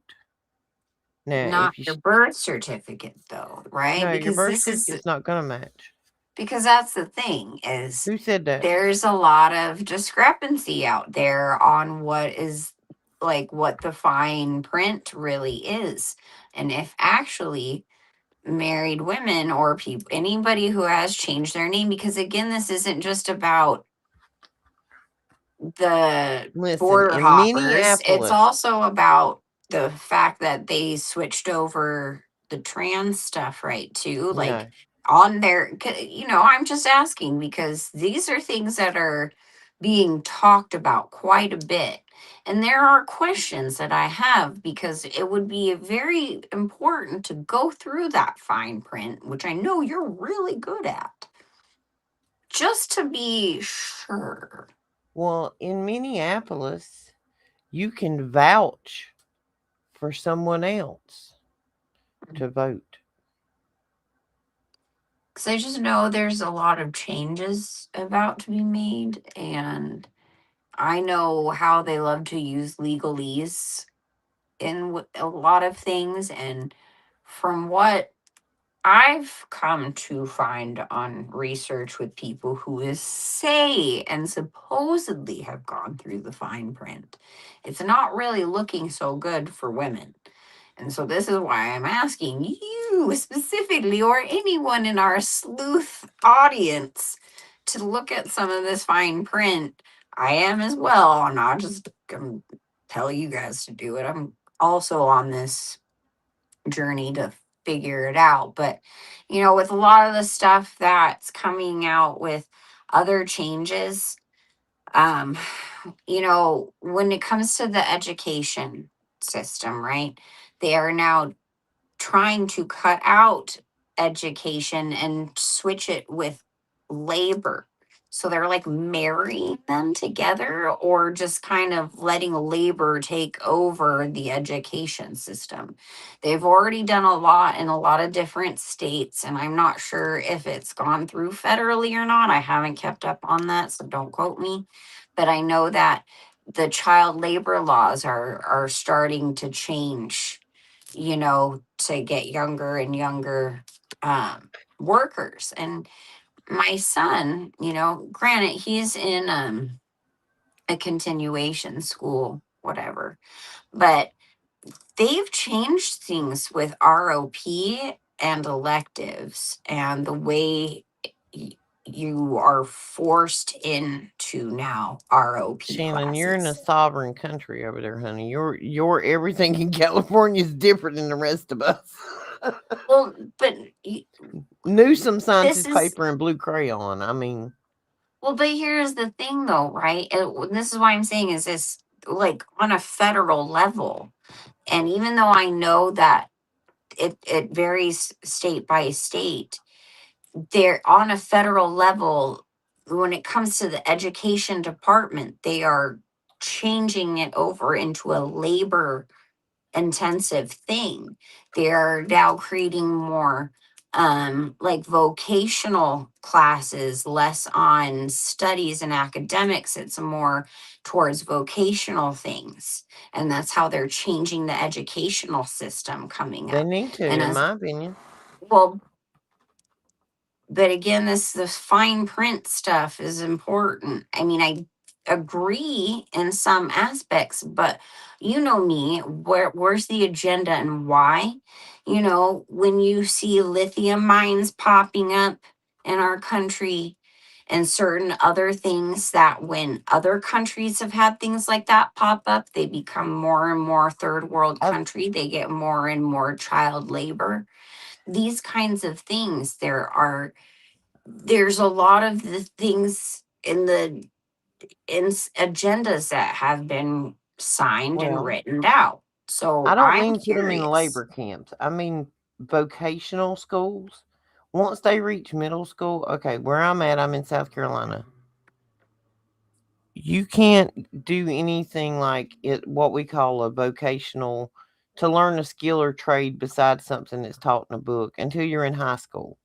Now, Not if you your birth certificate, though, right? no, your Because birth this is certificate's not gonna match. because that's the thing is Who said that? there's a lot of discrepancy out there on what the fine print really is. And if actually married women or people anybody who has changed their name, because again, this isn't just about the Listen, border in hoppers, it's Minneapolis, also about the fact that they switched over the trans stuff, right, too, like no. on their I'm just asking because these are things that are being talked about quite a bit, and there are questions that I have because it would be very important to go through that fine print, which I know you're really good at, just to be sure. Well, in Minneapolis, you can vouch for someone else to vote. Because I just know there's a lot of changes about to be made, and I know how they love to use legalese in a lot of things. And from what I've come to find on research with people who is say and supposedly have gone through the fine print, it's not really looking so good for women. And so this is why I'm asking you specifically, or anyone in our sleuth audience, to look at some of this fine print. I am as well. I'm not just gonna tell you guys to do it. I'm also on this journey to figure it out. But, with a lot of the stuff that's coming out with other changes, um, when it comes to the education system, right? They are now trying to cut out education and switch it with labor. So they're like marrying them together, or just kind of letting labor take over the education system. They've already done a lot in a lot of different states, and I'm not sure if it's gone through federally or not. I haven't kept up on that, so don't quote me. But I know that the child labor laws are starting to change, to get younger and younger workers. And my son, granted, he's in a continuation school, whatever, but they've changed things with ROP and electives and the way you are forced into now ROP Shannon, you're in a classes. sovereign country over there, honey. Your everything in California is different than the rest of us. Well, but Newsom signs this his is paper in blue crayon. I mean, Well, but here's the thing, though, right? This is why I'm saying is this, like, on a federal level, and even though I know that it varies state by state, they're on a federal level. When it comes to the education department, they are changing it over into a labor intensive thing. They're now creating more like vocational classes, less on studies and academics. It's more towards vocational things. And that's how they're changing the educational system coming they up. need to, And in as my opinion. well, but again, this fine print stuff is important. I mean, I agree in some aspects, but you know me, where's the agenda and why? When you see lithium mines popping up in our country and certain other things, that when other countries have had things like that pop up, they become more and more third world I, country. They get more and more child labor. These kinds of things, there's a lot of the things in agendas that have been signed and well, written out. I So don't I'm mean put them in curious. labor camps. I mean vocational schools. Once they reach middle school, okay, where I'm at, I'm in South Carolina. You can't do anything like it, what we call a vocational, to learn a skill or trade besides something that's taught in a book until you're in high school.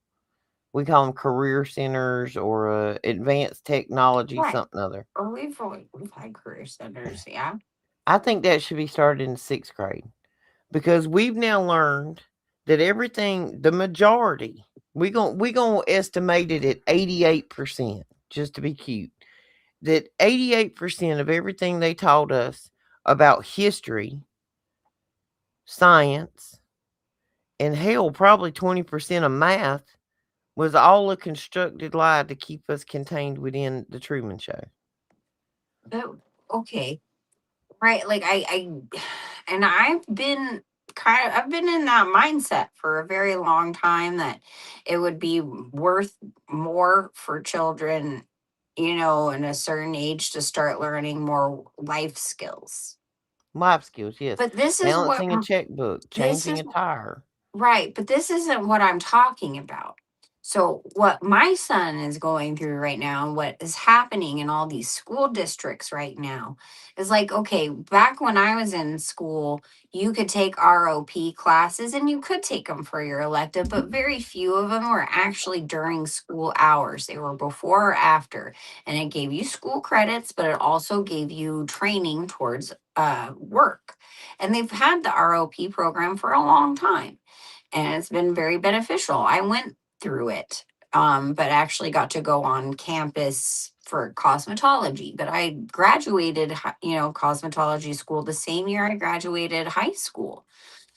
We call them career centers or advanced technology, Right. something other. Or we've had career centers, yeah. I think that should be started in sixth grade because we've now learned that everything, the majority, we gonna estimate it at 88%, just to be cute. That 88% of everything they taught us about history, science, and hell, probably 20% of math was all a constructed lie to keep us contained within the Truman Show. But okay, right. Like and I've been in that mindset for a very long time, that it would be worth more for children, in a certain age, to start learning more life skills. Life skills, yes. But this is what Balancing a checkbook, this changing is a tire. right, but this isn't what I'm talking about. So, what my son is going through right now, and what is happening in all these school districts right now, is like, okay, back when I was in school, you could take ROP classes and you could take them for your elective, but very few of them were actually during school hours. They were before or after. And it gave you school credits, but it also gave you training towards work. And they've had the ROP program for a long time and it's been very beneficial. I went through it, but actually got to go on campus for cosmetology. But I graduated, cosmetology school the same year I graduated high school.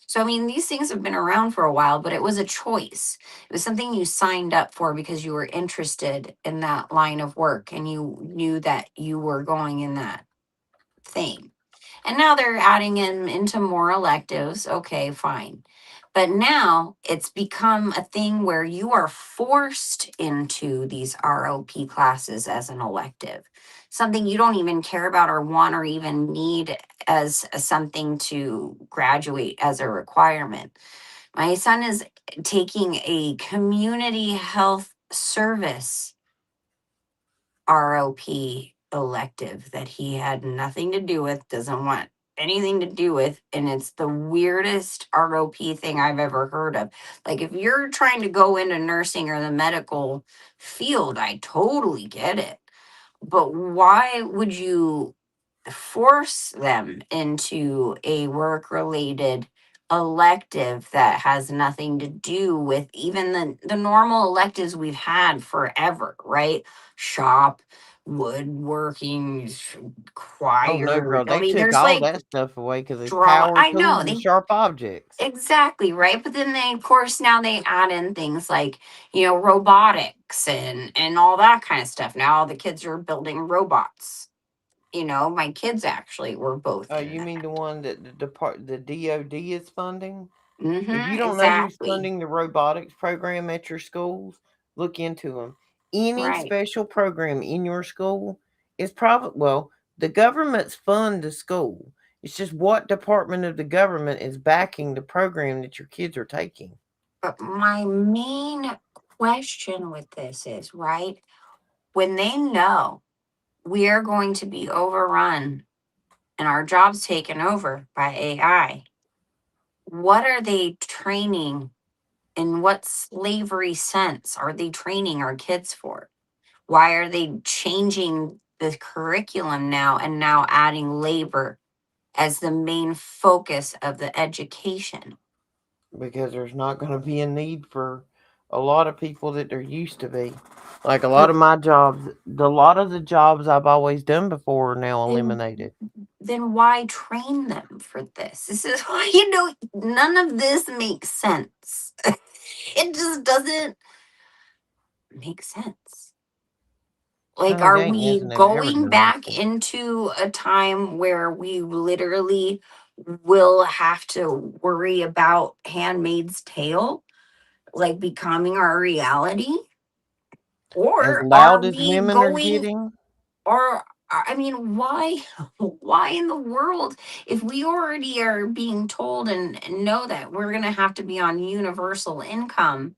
So, I mean, these things have been around for a while, but it was a choice. It was something you signed up for because you were interested in that line of work and you knew that you were going in that thing. And now they're adding in into more electives. Okay, fine. But now it's become a thing where you are forced into these ROP classes as an elective, something you don't even care about or want or even need as something to graduate as a requirement. My son is taking a community health service ROP elective that he had nothing to do with, doesn't want anything to do with, and it's the weirdest ROP thing I've ever heard of. Like, if you're trying to go into nursing or the medical field, I totally get it. But why would you force them into a work related elective that has nothing to do with even the normal electives we've had forever, right? Shop, woodworking, Oh no, choir. girl, I they mean, took there's all like that stuff away because it's draw. power I tools know and they sharp objects. exactly right, but then they, of course, now they add in things like robotics and all that kind of stuff. Now all the kids are building robots. My kids actually were both Oh, in you mean the that. one that the DOD is funding? If you Mm-hmm, don't know who's exactly. funding the robotics program at your schools, look into them. Any Right. special program in your school is probably, well, the government's fund the school. It's just what department of the government is backing the program that your kids are taking. But my main question with this is, right, when they know we are going to be overrun and our jobs taken over by AI, what are they training? In what slavery sense are they training our kids for? Why are they changing the curriculum now and now adding labor as the main focus of the education? Because there's not going to be a need for a lot of people that there used to be. Like a lot But of my jobs, a lot of the jobs I've always done before are now then eliminated. then why train them for this? This is why none of this makes sense. It just doesn't make sense. Like, No, it are ain't. we Hasn't ever going done back before. into a time where we literally will have to worry about Handmaid's Tale, like becoming our reality? As Or are loud as we women are going, getting, or I mean, why, why in the world, if we already are being told and know that we're going to have to be on universal income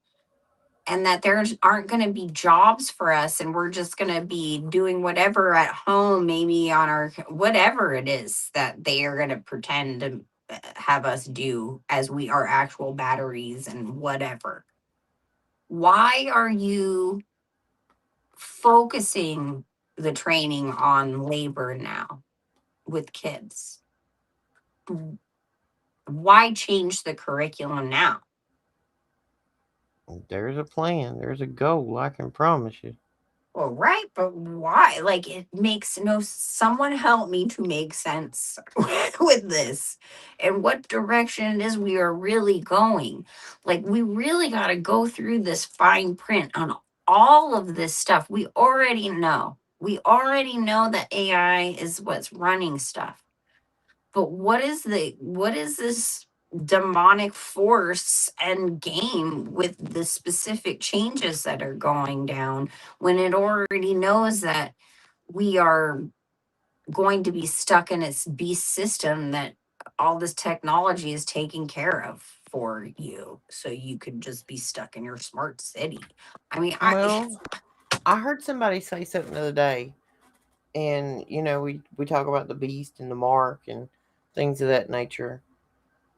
and that there aren't going to be jobs for us and we're just going to be doing whatever at home, maybe on our whatever it is that they are going to pretend to have us do as we are actual batteries and whatever. Why are you focusing the training on labor now with kids? Why change the curriculum now? there's a plan, there's a goal, I can promise you. Well, right, but why? Like, it makes no. Someone help me to make sense with this, and what direction it is we are really going. Like, we really got to go through this fine print on all of this stuff. We already know. We already know that AI is what's running stuff. But what is this demonic force and game with the specific changes that are going down when it already knows that we are going to be stuck in its beast system that all this technology is taking care of for you so you could just be stuck in your smart city. I mean, Well, I heard somebody say something the other day, and we talk about the beast and the mark and things of that nature.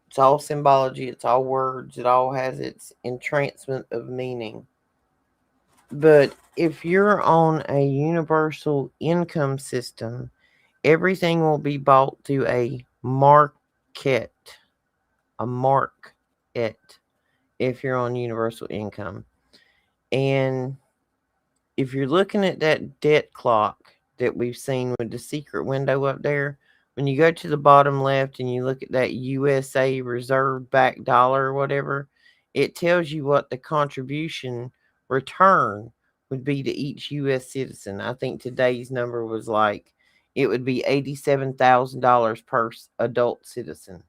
It's all symbology, it's all words, it all has its entrancement of meaning. But if you're on a universal income system, everything will be bought through market, a market, if you're on universal income. And if you're looking at that debt clock that we've seen with the secret window up there, when you go to the bottom left and you look at that USA reserve back dollar or whatever, it tells you what the contribution return would be to each US citizen. I think today's number was like it would be $87,000 per adult citizen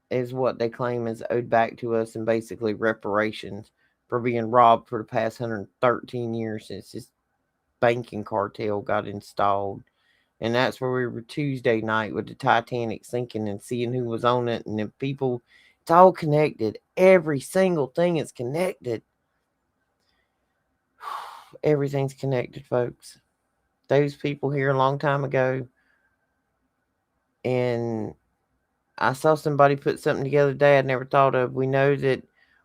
is what they claim is owed back to us, and basically reparations for being robbed for the past 113 years since this banking cartel got installed. And that's where we were Tuesday night with the Titanic sinking and seeing who was on it. And the people, it's all connected. Every single thing is connected. Everything's connected, folks. Those people here a long time ago, and I saw somebody put something together today I'd never thought of. We know that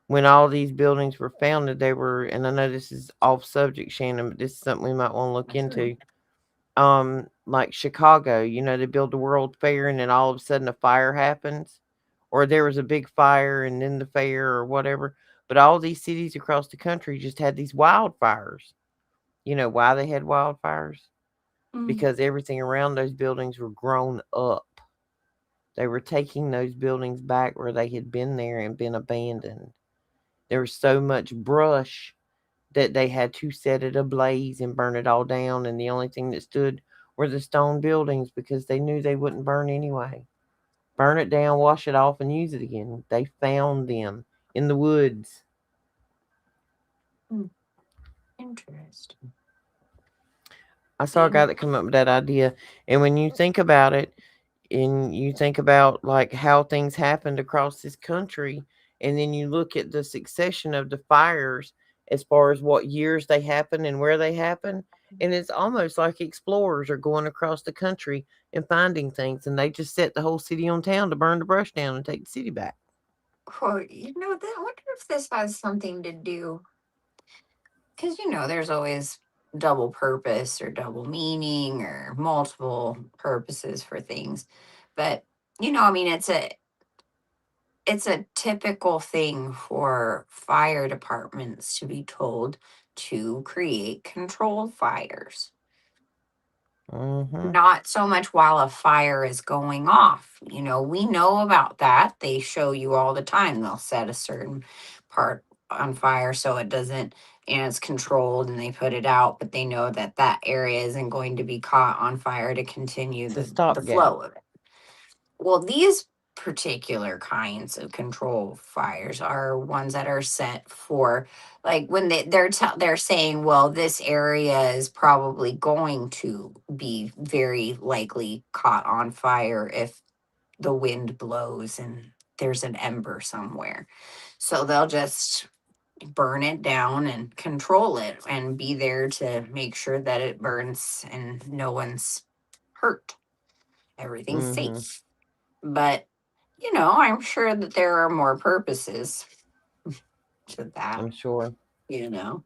when all these buildings were founded, they were, and I know this is off subject, Shannon, but this is something we might want to look into. Like Chicago, they build the World Fair and then all of a sudden a fire happens, or there was a big fire and then the fair or whatever. But all these cities across the country just had these wildfires. You know why they had wildfires? mm, Because everything around those buildings were grown up. They were taking those buildings back where they had been there and been abandoned. There was so much brush that they had to set it ablaze and burn it all down, and the only thing that stood were the stone buildings because they knew they wouldn't burn anyway. Burn it down, wash it off, and use it again. They found them in the woods. mm, interesting. I saw a And guy that came up with that idea, and when you think about it, and you think about like how things happened across this country, and then you look at the succession of the fires as far as what years they happen and where they happen, and it's almost like explorers are going across the country and finding things, and they just set the whole city on town to burn the brush down and take the city back. well, I wonder if this has something to do, because there's always double purpose or double meaning or multiple purposes for things. But I mean, it's a typical thing for fire departments to be told to create controlled fires. Mm-hmm. Not so much while a fire is going off. We know about that. They show you all the time. They'll set a certain part on fire so it doesn't, and it's controlled, and they put it out, but they know that that area isn't going to be caught on fire to continue It's a the stopgap. flow of it. Well, these particular kinds of control fires are ones that are set for, like, when they're saying, well, this area is probably going to be very likely caught on fire if the wind blows and there's an ember somewhere. So they'll just burn it down and control it and be there to make sure that it burns and no one's hurt. Everything's Mm-hmm. safe. But, I'm sure that there are more purposes to that, I'm sure. you know.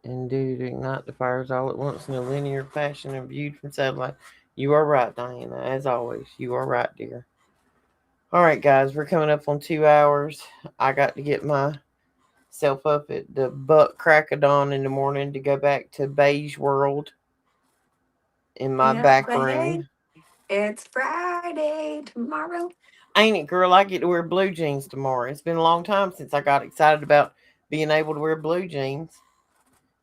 And do to ignite the fires all at once in a linear fashion and viewed from satellite. You are right, Diana. As always, you are right, dear. All right, guys, we're coming up on 2 hours. I got to get myself up at the butt crack of dawn in the morning to go back to Beige World in my Yeah, back but hey, room. it's Friday tomorrow. Ain't it, girl? I get to wear blue jeans tomorrow. It's been a long time since I got excited about being able to wear blue jeans.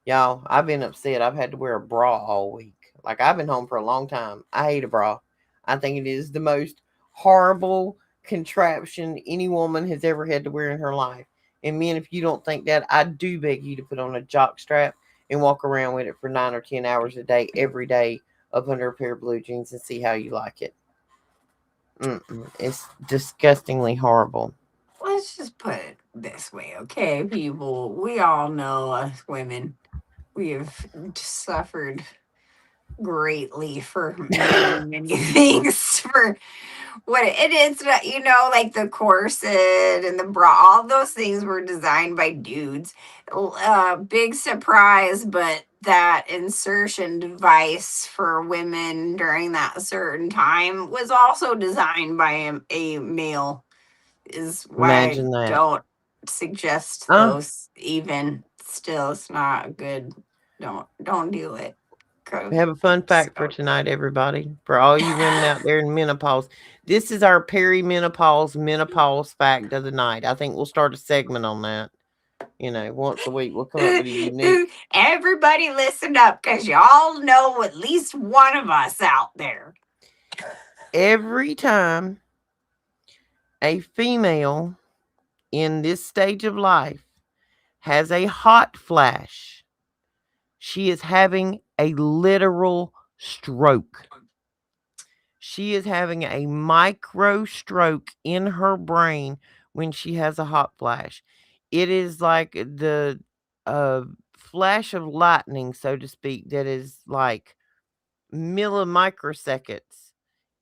Y'all, I've been upset. I've had to wear a bra all week. Like, I've been home for a long time. I hate a bra. I think it is the most horrible contraption any woman has ever had to wear in her life. And men, if you don't think that, I do beg you to put on a jock strap and walk around with it for 9 or 10 hours a day, every day, up under a pair of blue jeans and see how you like it. It's disgustingly horrible. Let's just put it this way, okay, people? We all know us women. We have suffered greatly for many, many things. For what it is, like the corset and the bra, all those things were designed by dudes. Big surprise, but that insertion device for women during that certain time was also designed by a male. Is why I Imagine that. don't suggest Uh, those. Even still, it's not good. Don't do it. we 'Cause have a fun it's fact for tonight, everybody. For all you women out there in menopause, this is our perimenopause menopause fact of the night. I think we'll start a segment on that. Once a week we'll come up with a unique. Everybody listen up, because y'all know at least one of us out there. Every time a female in this stage of life has a hot flash, she is having a literal stroke. She is having a micro stroke in her brain when she has a hot flash. It is like the uh, flash of lightning, so to speak, that is like millimicroseconds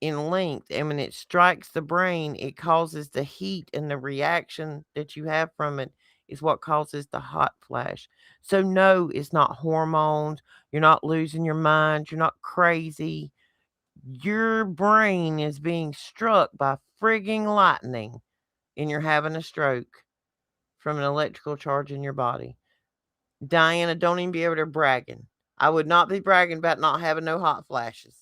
in length. And when it strikes the brain, it causes the heat, and the reaction that you have from it is what causes the hot flash. So, no, it's not hormones. You're not losing your mind. You're not crazy. Your brain is being struck by frigging lightning, and you're having a stroke from an electrical charge in your body. Diana, don't even be over there bragging. I would not be bragging about not having no hot flashes.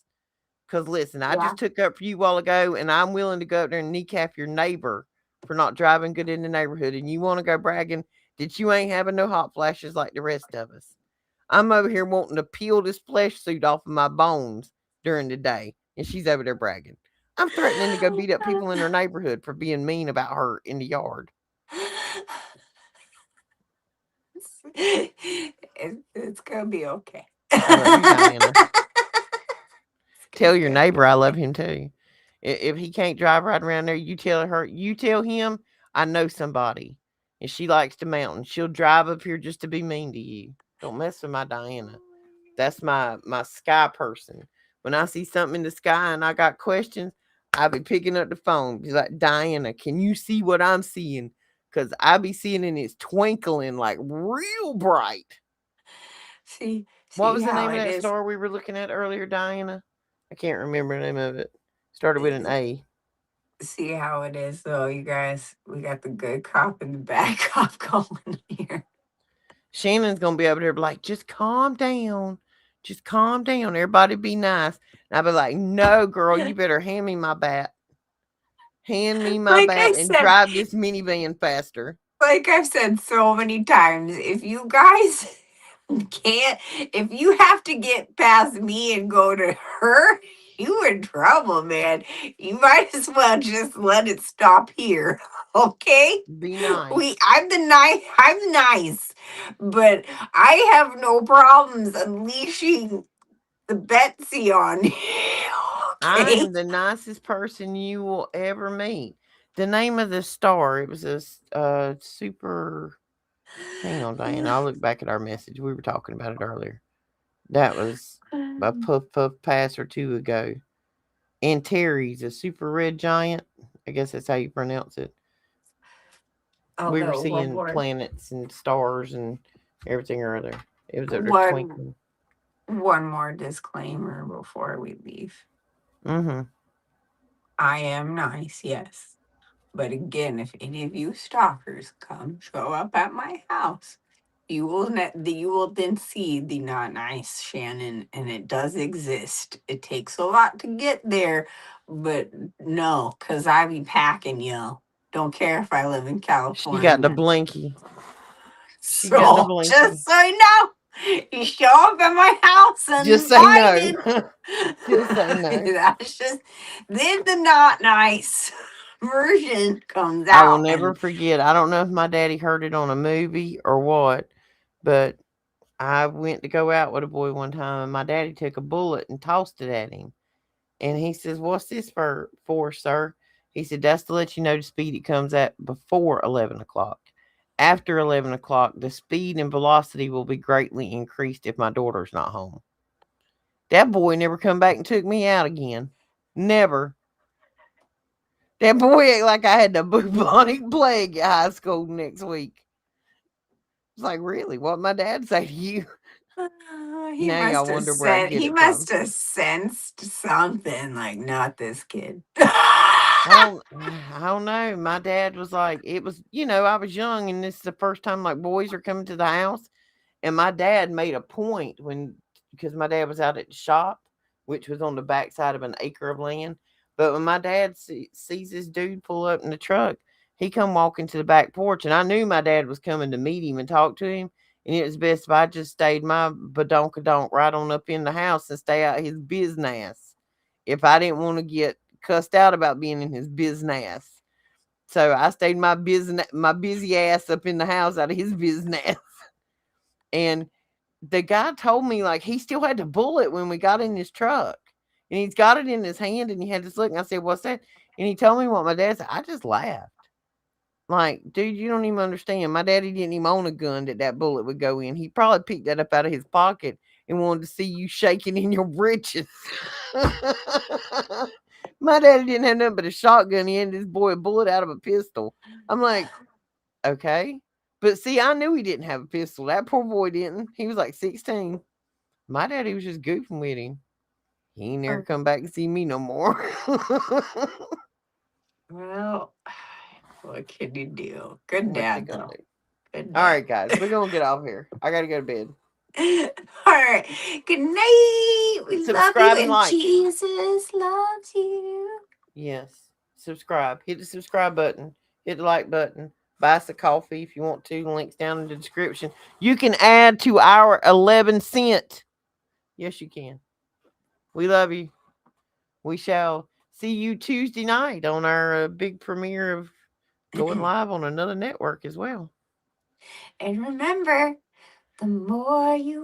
Because listen, I Yeah. just took up for you a while ago, and I'm willing to go up there and kneecap your neighbor for not driving good in the neighborhood. And you want to go bragging that you ain't having no hot flashes like the rest of us. I'm over here wanting to peel this flesh suit off of my bones during the day, and she's over there bragging. I'm threatening to go beat up people in her neighborhood for being mean about her in the yard. It's gonna be okay. I love you, Diana. Tell It's your gonna be neighbor I love okay. him too. If he can't drive right around there, you tell him I know somebody, and she likes the mountains. She'll drive up here just to be mean to you. Don't mess with my Diana. That's my sky person. When I see something in the sky and I got questions, I be picking up the phone. Be like, Diana, can you see what I'm seeing? Cause I be seeing it and it's twinkling like real bright. See What was the how name of it that is. star we were looking at earlier, Diana? I can't remember the name of it. Started with an A. See how it is, though, you guys. We got the good cop and the bad cop going here. Shannon's gonna be over there like, just calm down. Just calm down. Everybody be nice. And I'll be like, no, girl, you better hand me my bat. Hand me my Like I bat and said, drive this minivan faster. like I've said so many times, if you guys can't, if you have to get past me and go to her, you in trouble, man. You might as well just let it stop here. Okay? Be nice. I'm nice, but I have no problems unleashing the Betsy on you. I Okay? am the nicest person you will ever meet. The name of the star, it was a super. Hang on, Diane. I'll look back at our message. We were talking about it earlier. That was a puff puff pass or two ago. And Terry's a super red giant. I guess that's how you pronounce it. We were Although seeing planets and stars and everything or other. It was up there one twinkling. one more disclaimer before we leave. Mm-hmm. I am nice, yes. But again, if any of you stalkers come show up at my house, you will then see the not nice Shannon, and it does exist. It takes a lot to get there, but no, cause I be packing you. Don't care if I live in She got the California. blinky. She got the So blinky. just so you know, you show up at my house Just say no. uninvited. Just say no. That's just then the not nice version comes I will out, never and forget. I don't know if my daddy heard it on a movie or what, but I went to go out with a boy one time and my daddy took a bullet and tossed it at him. And he says, "What's this for, sir?" He said, "That's to let you know the speed it comes at before 11 o'clock. After 11 o'clock, the speed and velocity will be greatly increased if my daughter's not home." That boy never come back and took me out again. Never. That boy act like I had the bubonic plague at high school next week. It's like, really? What my dad say to you? He Now must y'all have wonder where I said get he it from. must have sensed something like not this kid. I don't know. My dad was like, it was, I was young and this is the first time like boys are coming to the house. And my dad made a point because my dad was out at the shop, which was on the backside of an acre of land. But when my dad sees this dude pull up in the truck, he come walking to the back porch. And I knew my dad was coming to meet him and talk to him. And it was best if I just stayed my badonkadonk right on up in the house and stay out his business. If I didn't want to get cussed out about being in his business. So I stayed my busy ass up in the house out of his business. And the guy told me like he still had the bullet when we got in his truck. And he's got it in his hand and he had this look. And I said, "What's that?" And he told me what my dad said. I just laughed. Like, dude, you don't even understand. My daddy didn't even own a gun that bullet would go in. He probably picked that up out of his pocket and wanted to see you shaking in your britches. My daddy didn't have nothing but a shotgun. He handed this boy a bullet out of a pistol. I'm like, okay. But see, I knew he didn't have a pistol. That poor boy didn't. He was like 16. My daddy was just goofing with him. He ain't never Oh, come back and see me no more. well, what can you do? Good What they dad, gonna though. do? Good All dad. right, guys, we're gonna get off here. I gotta go to bed. All right. Good night. We love you, Subscribe and and like. Jesus loves you. Yes. Subscribe. Hit the subscribe button. Hit the like button. Buy us a coffee if you want to. Links down in the description. You can add to our 11 cent. Yes, you can. We love you. We shall see you Tuesday night on our big premiere of going live on another network as well. And remember, the more you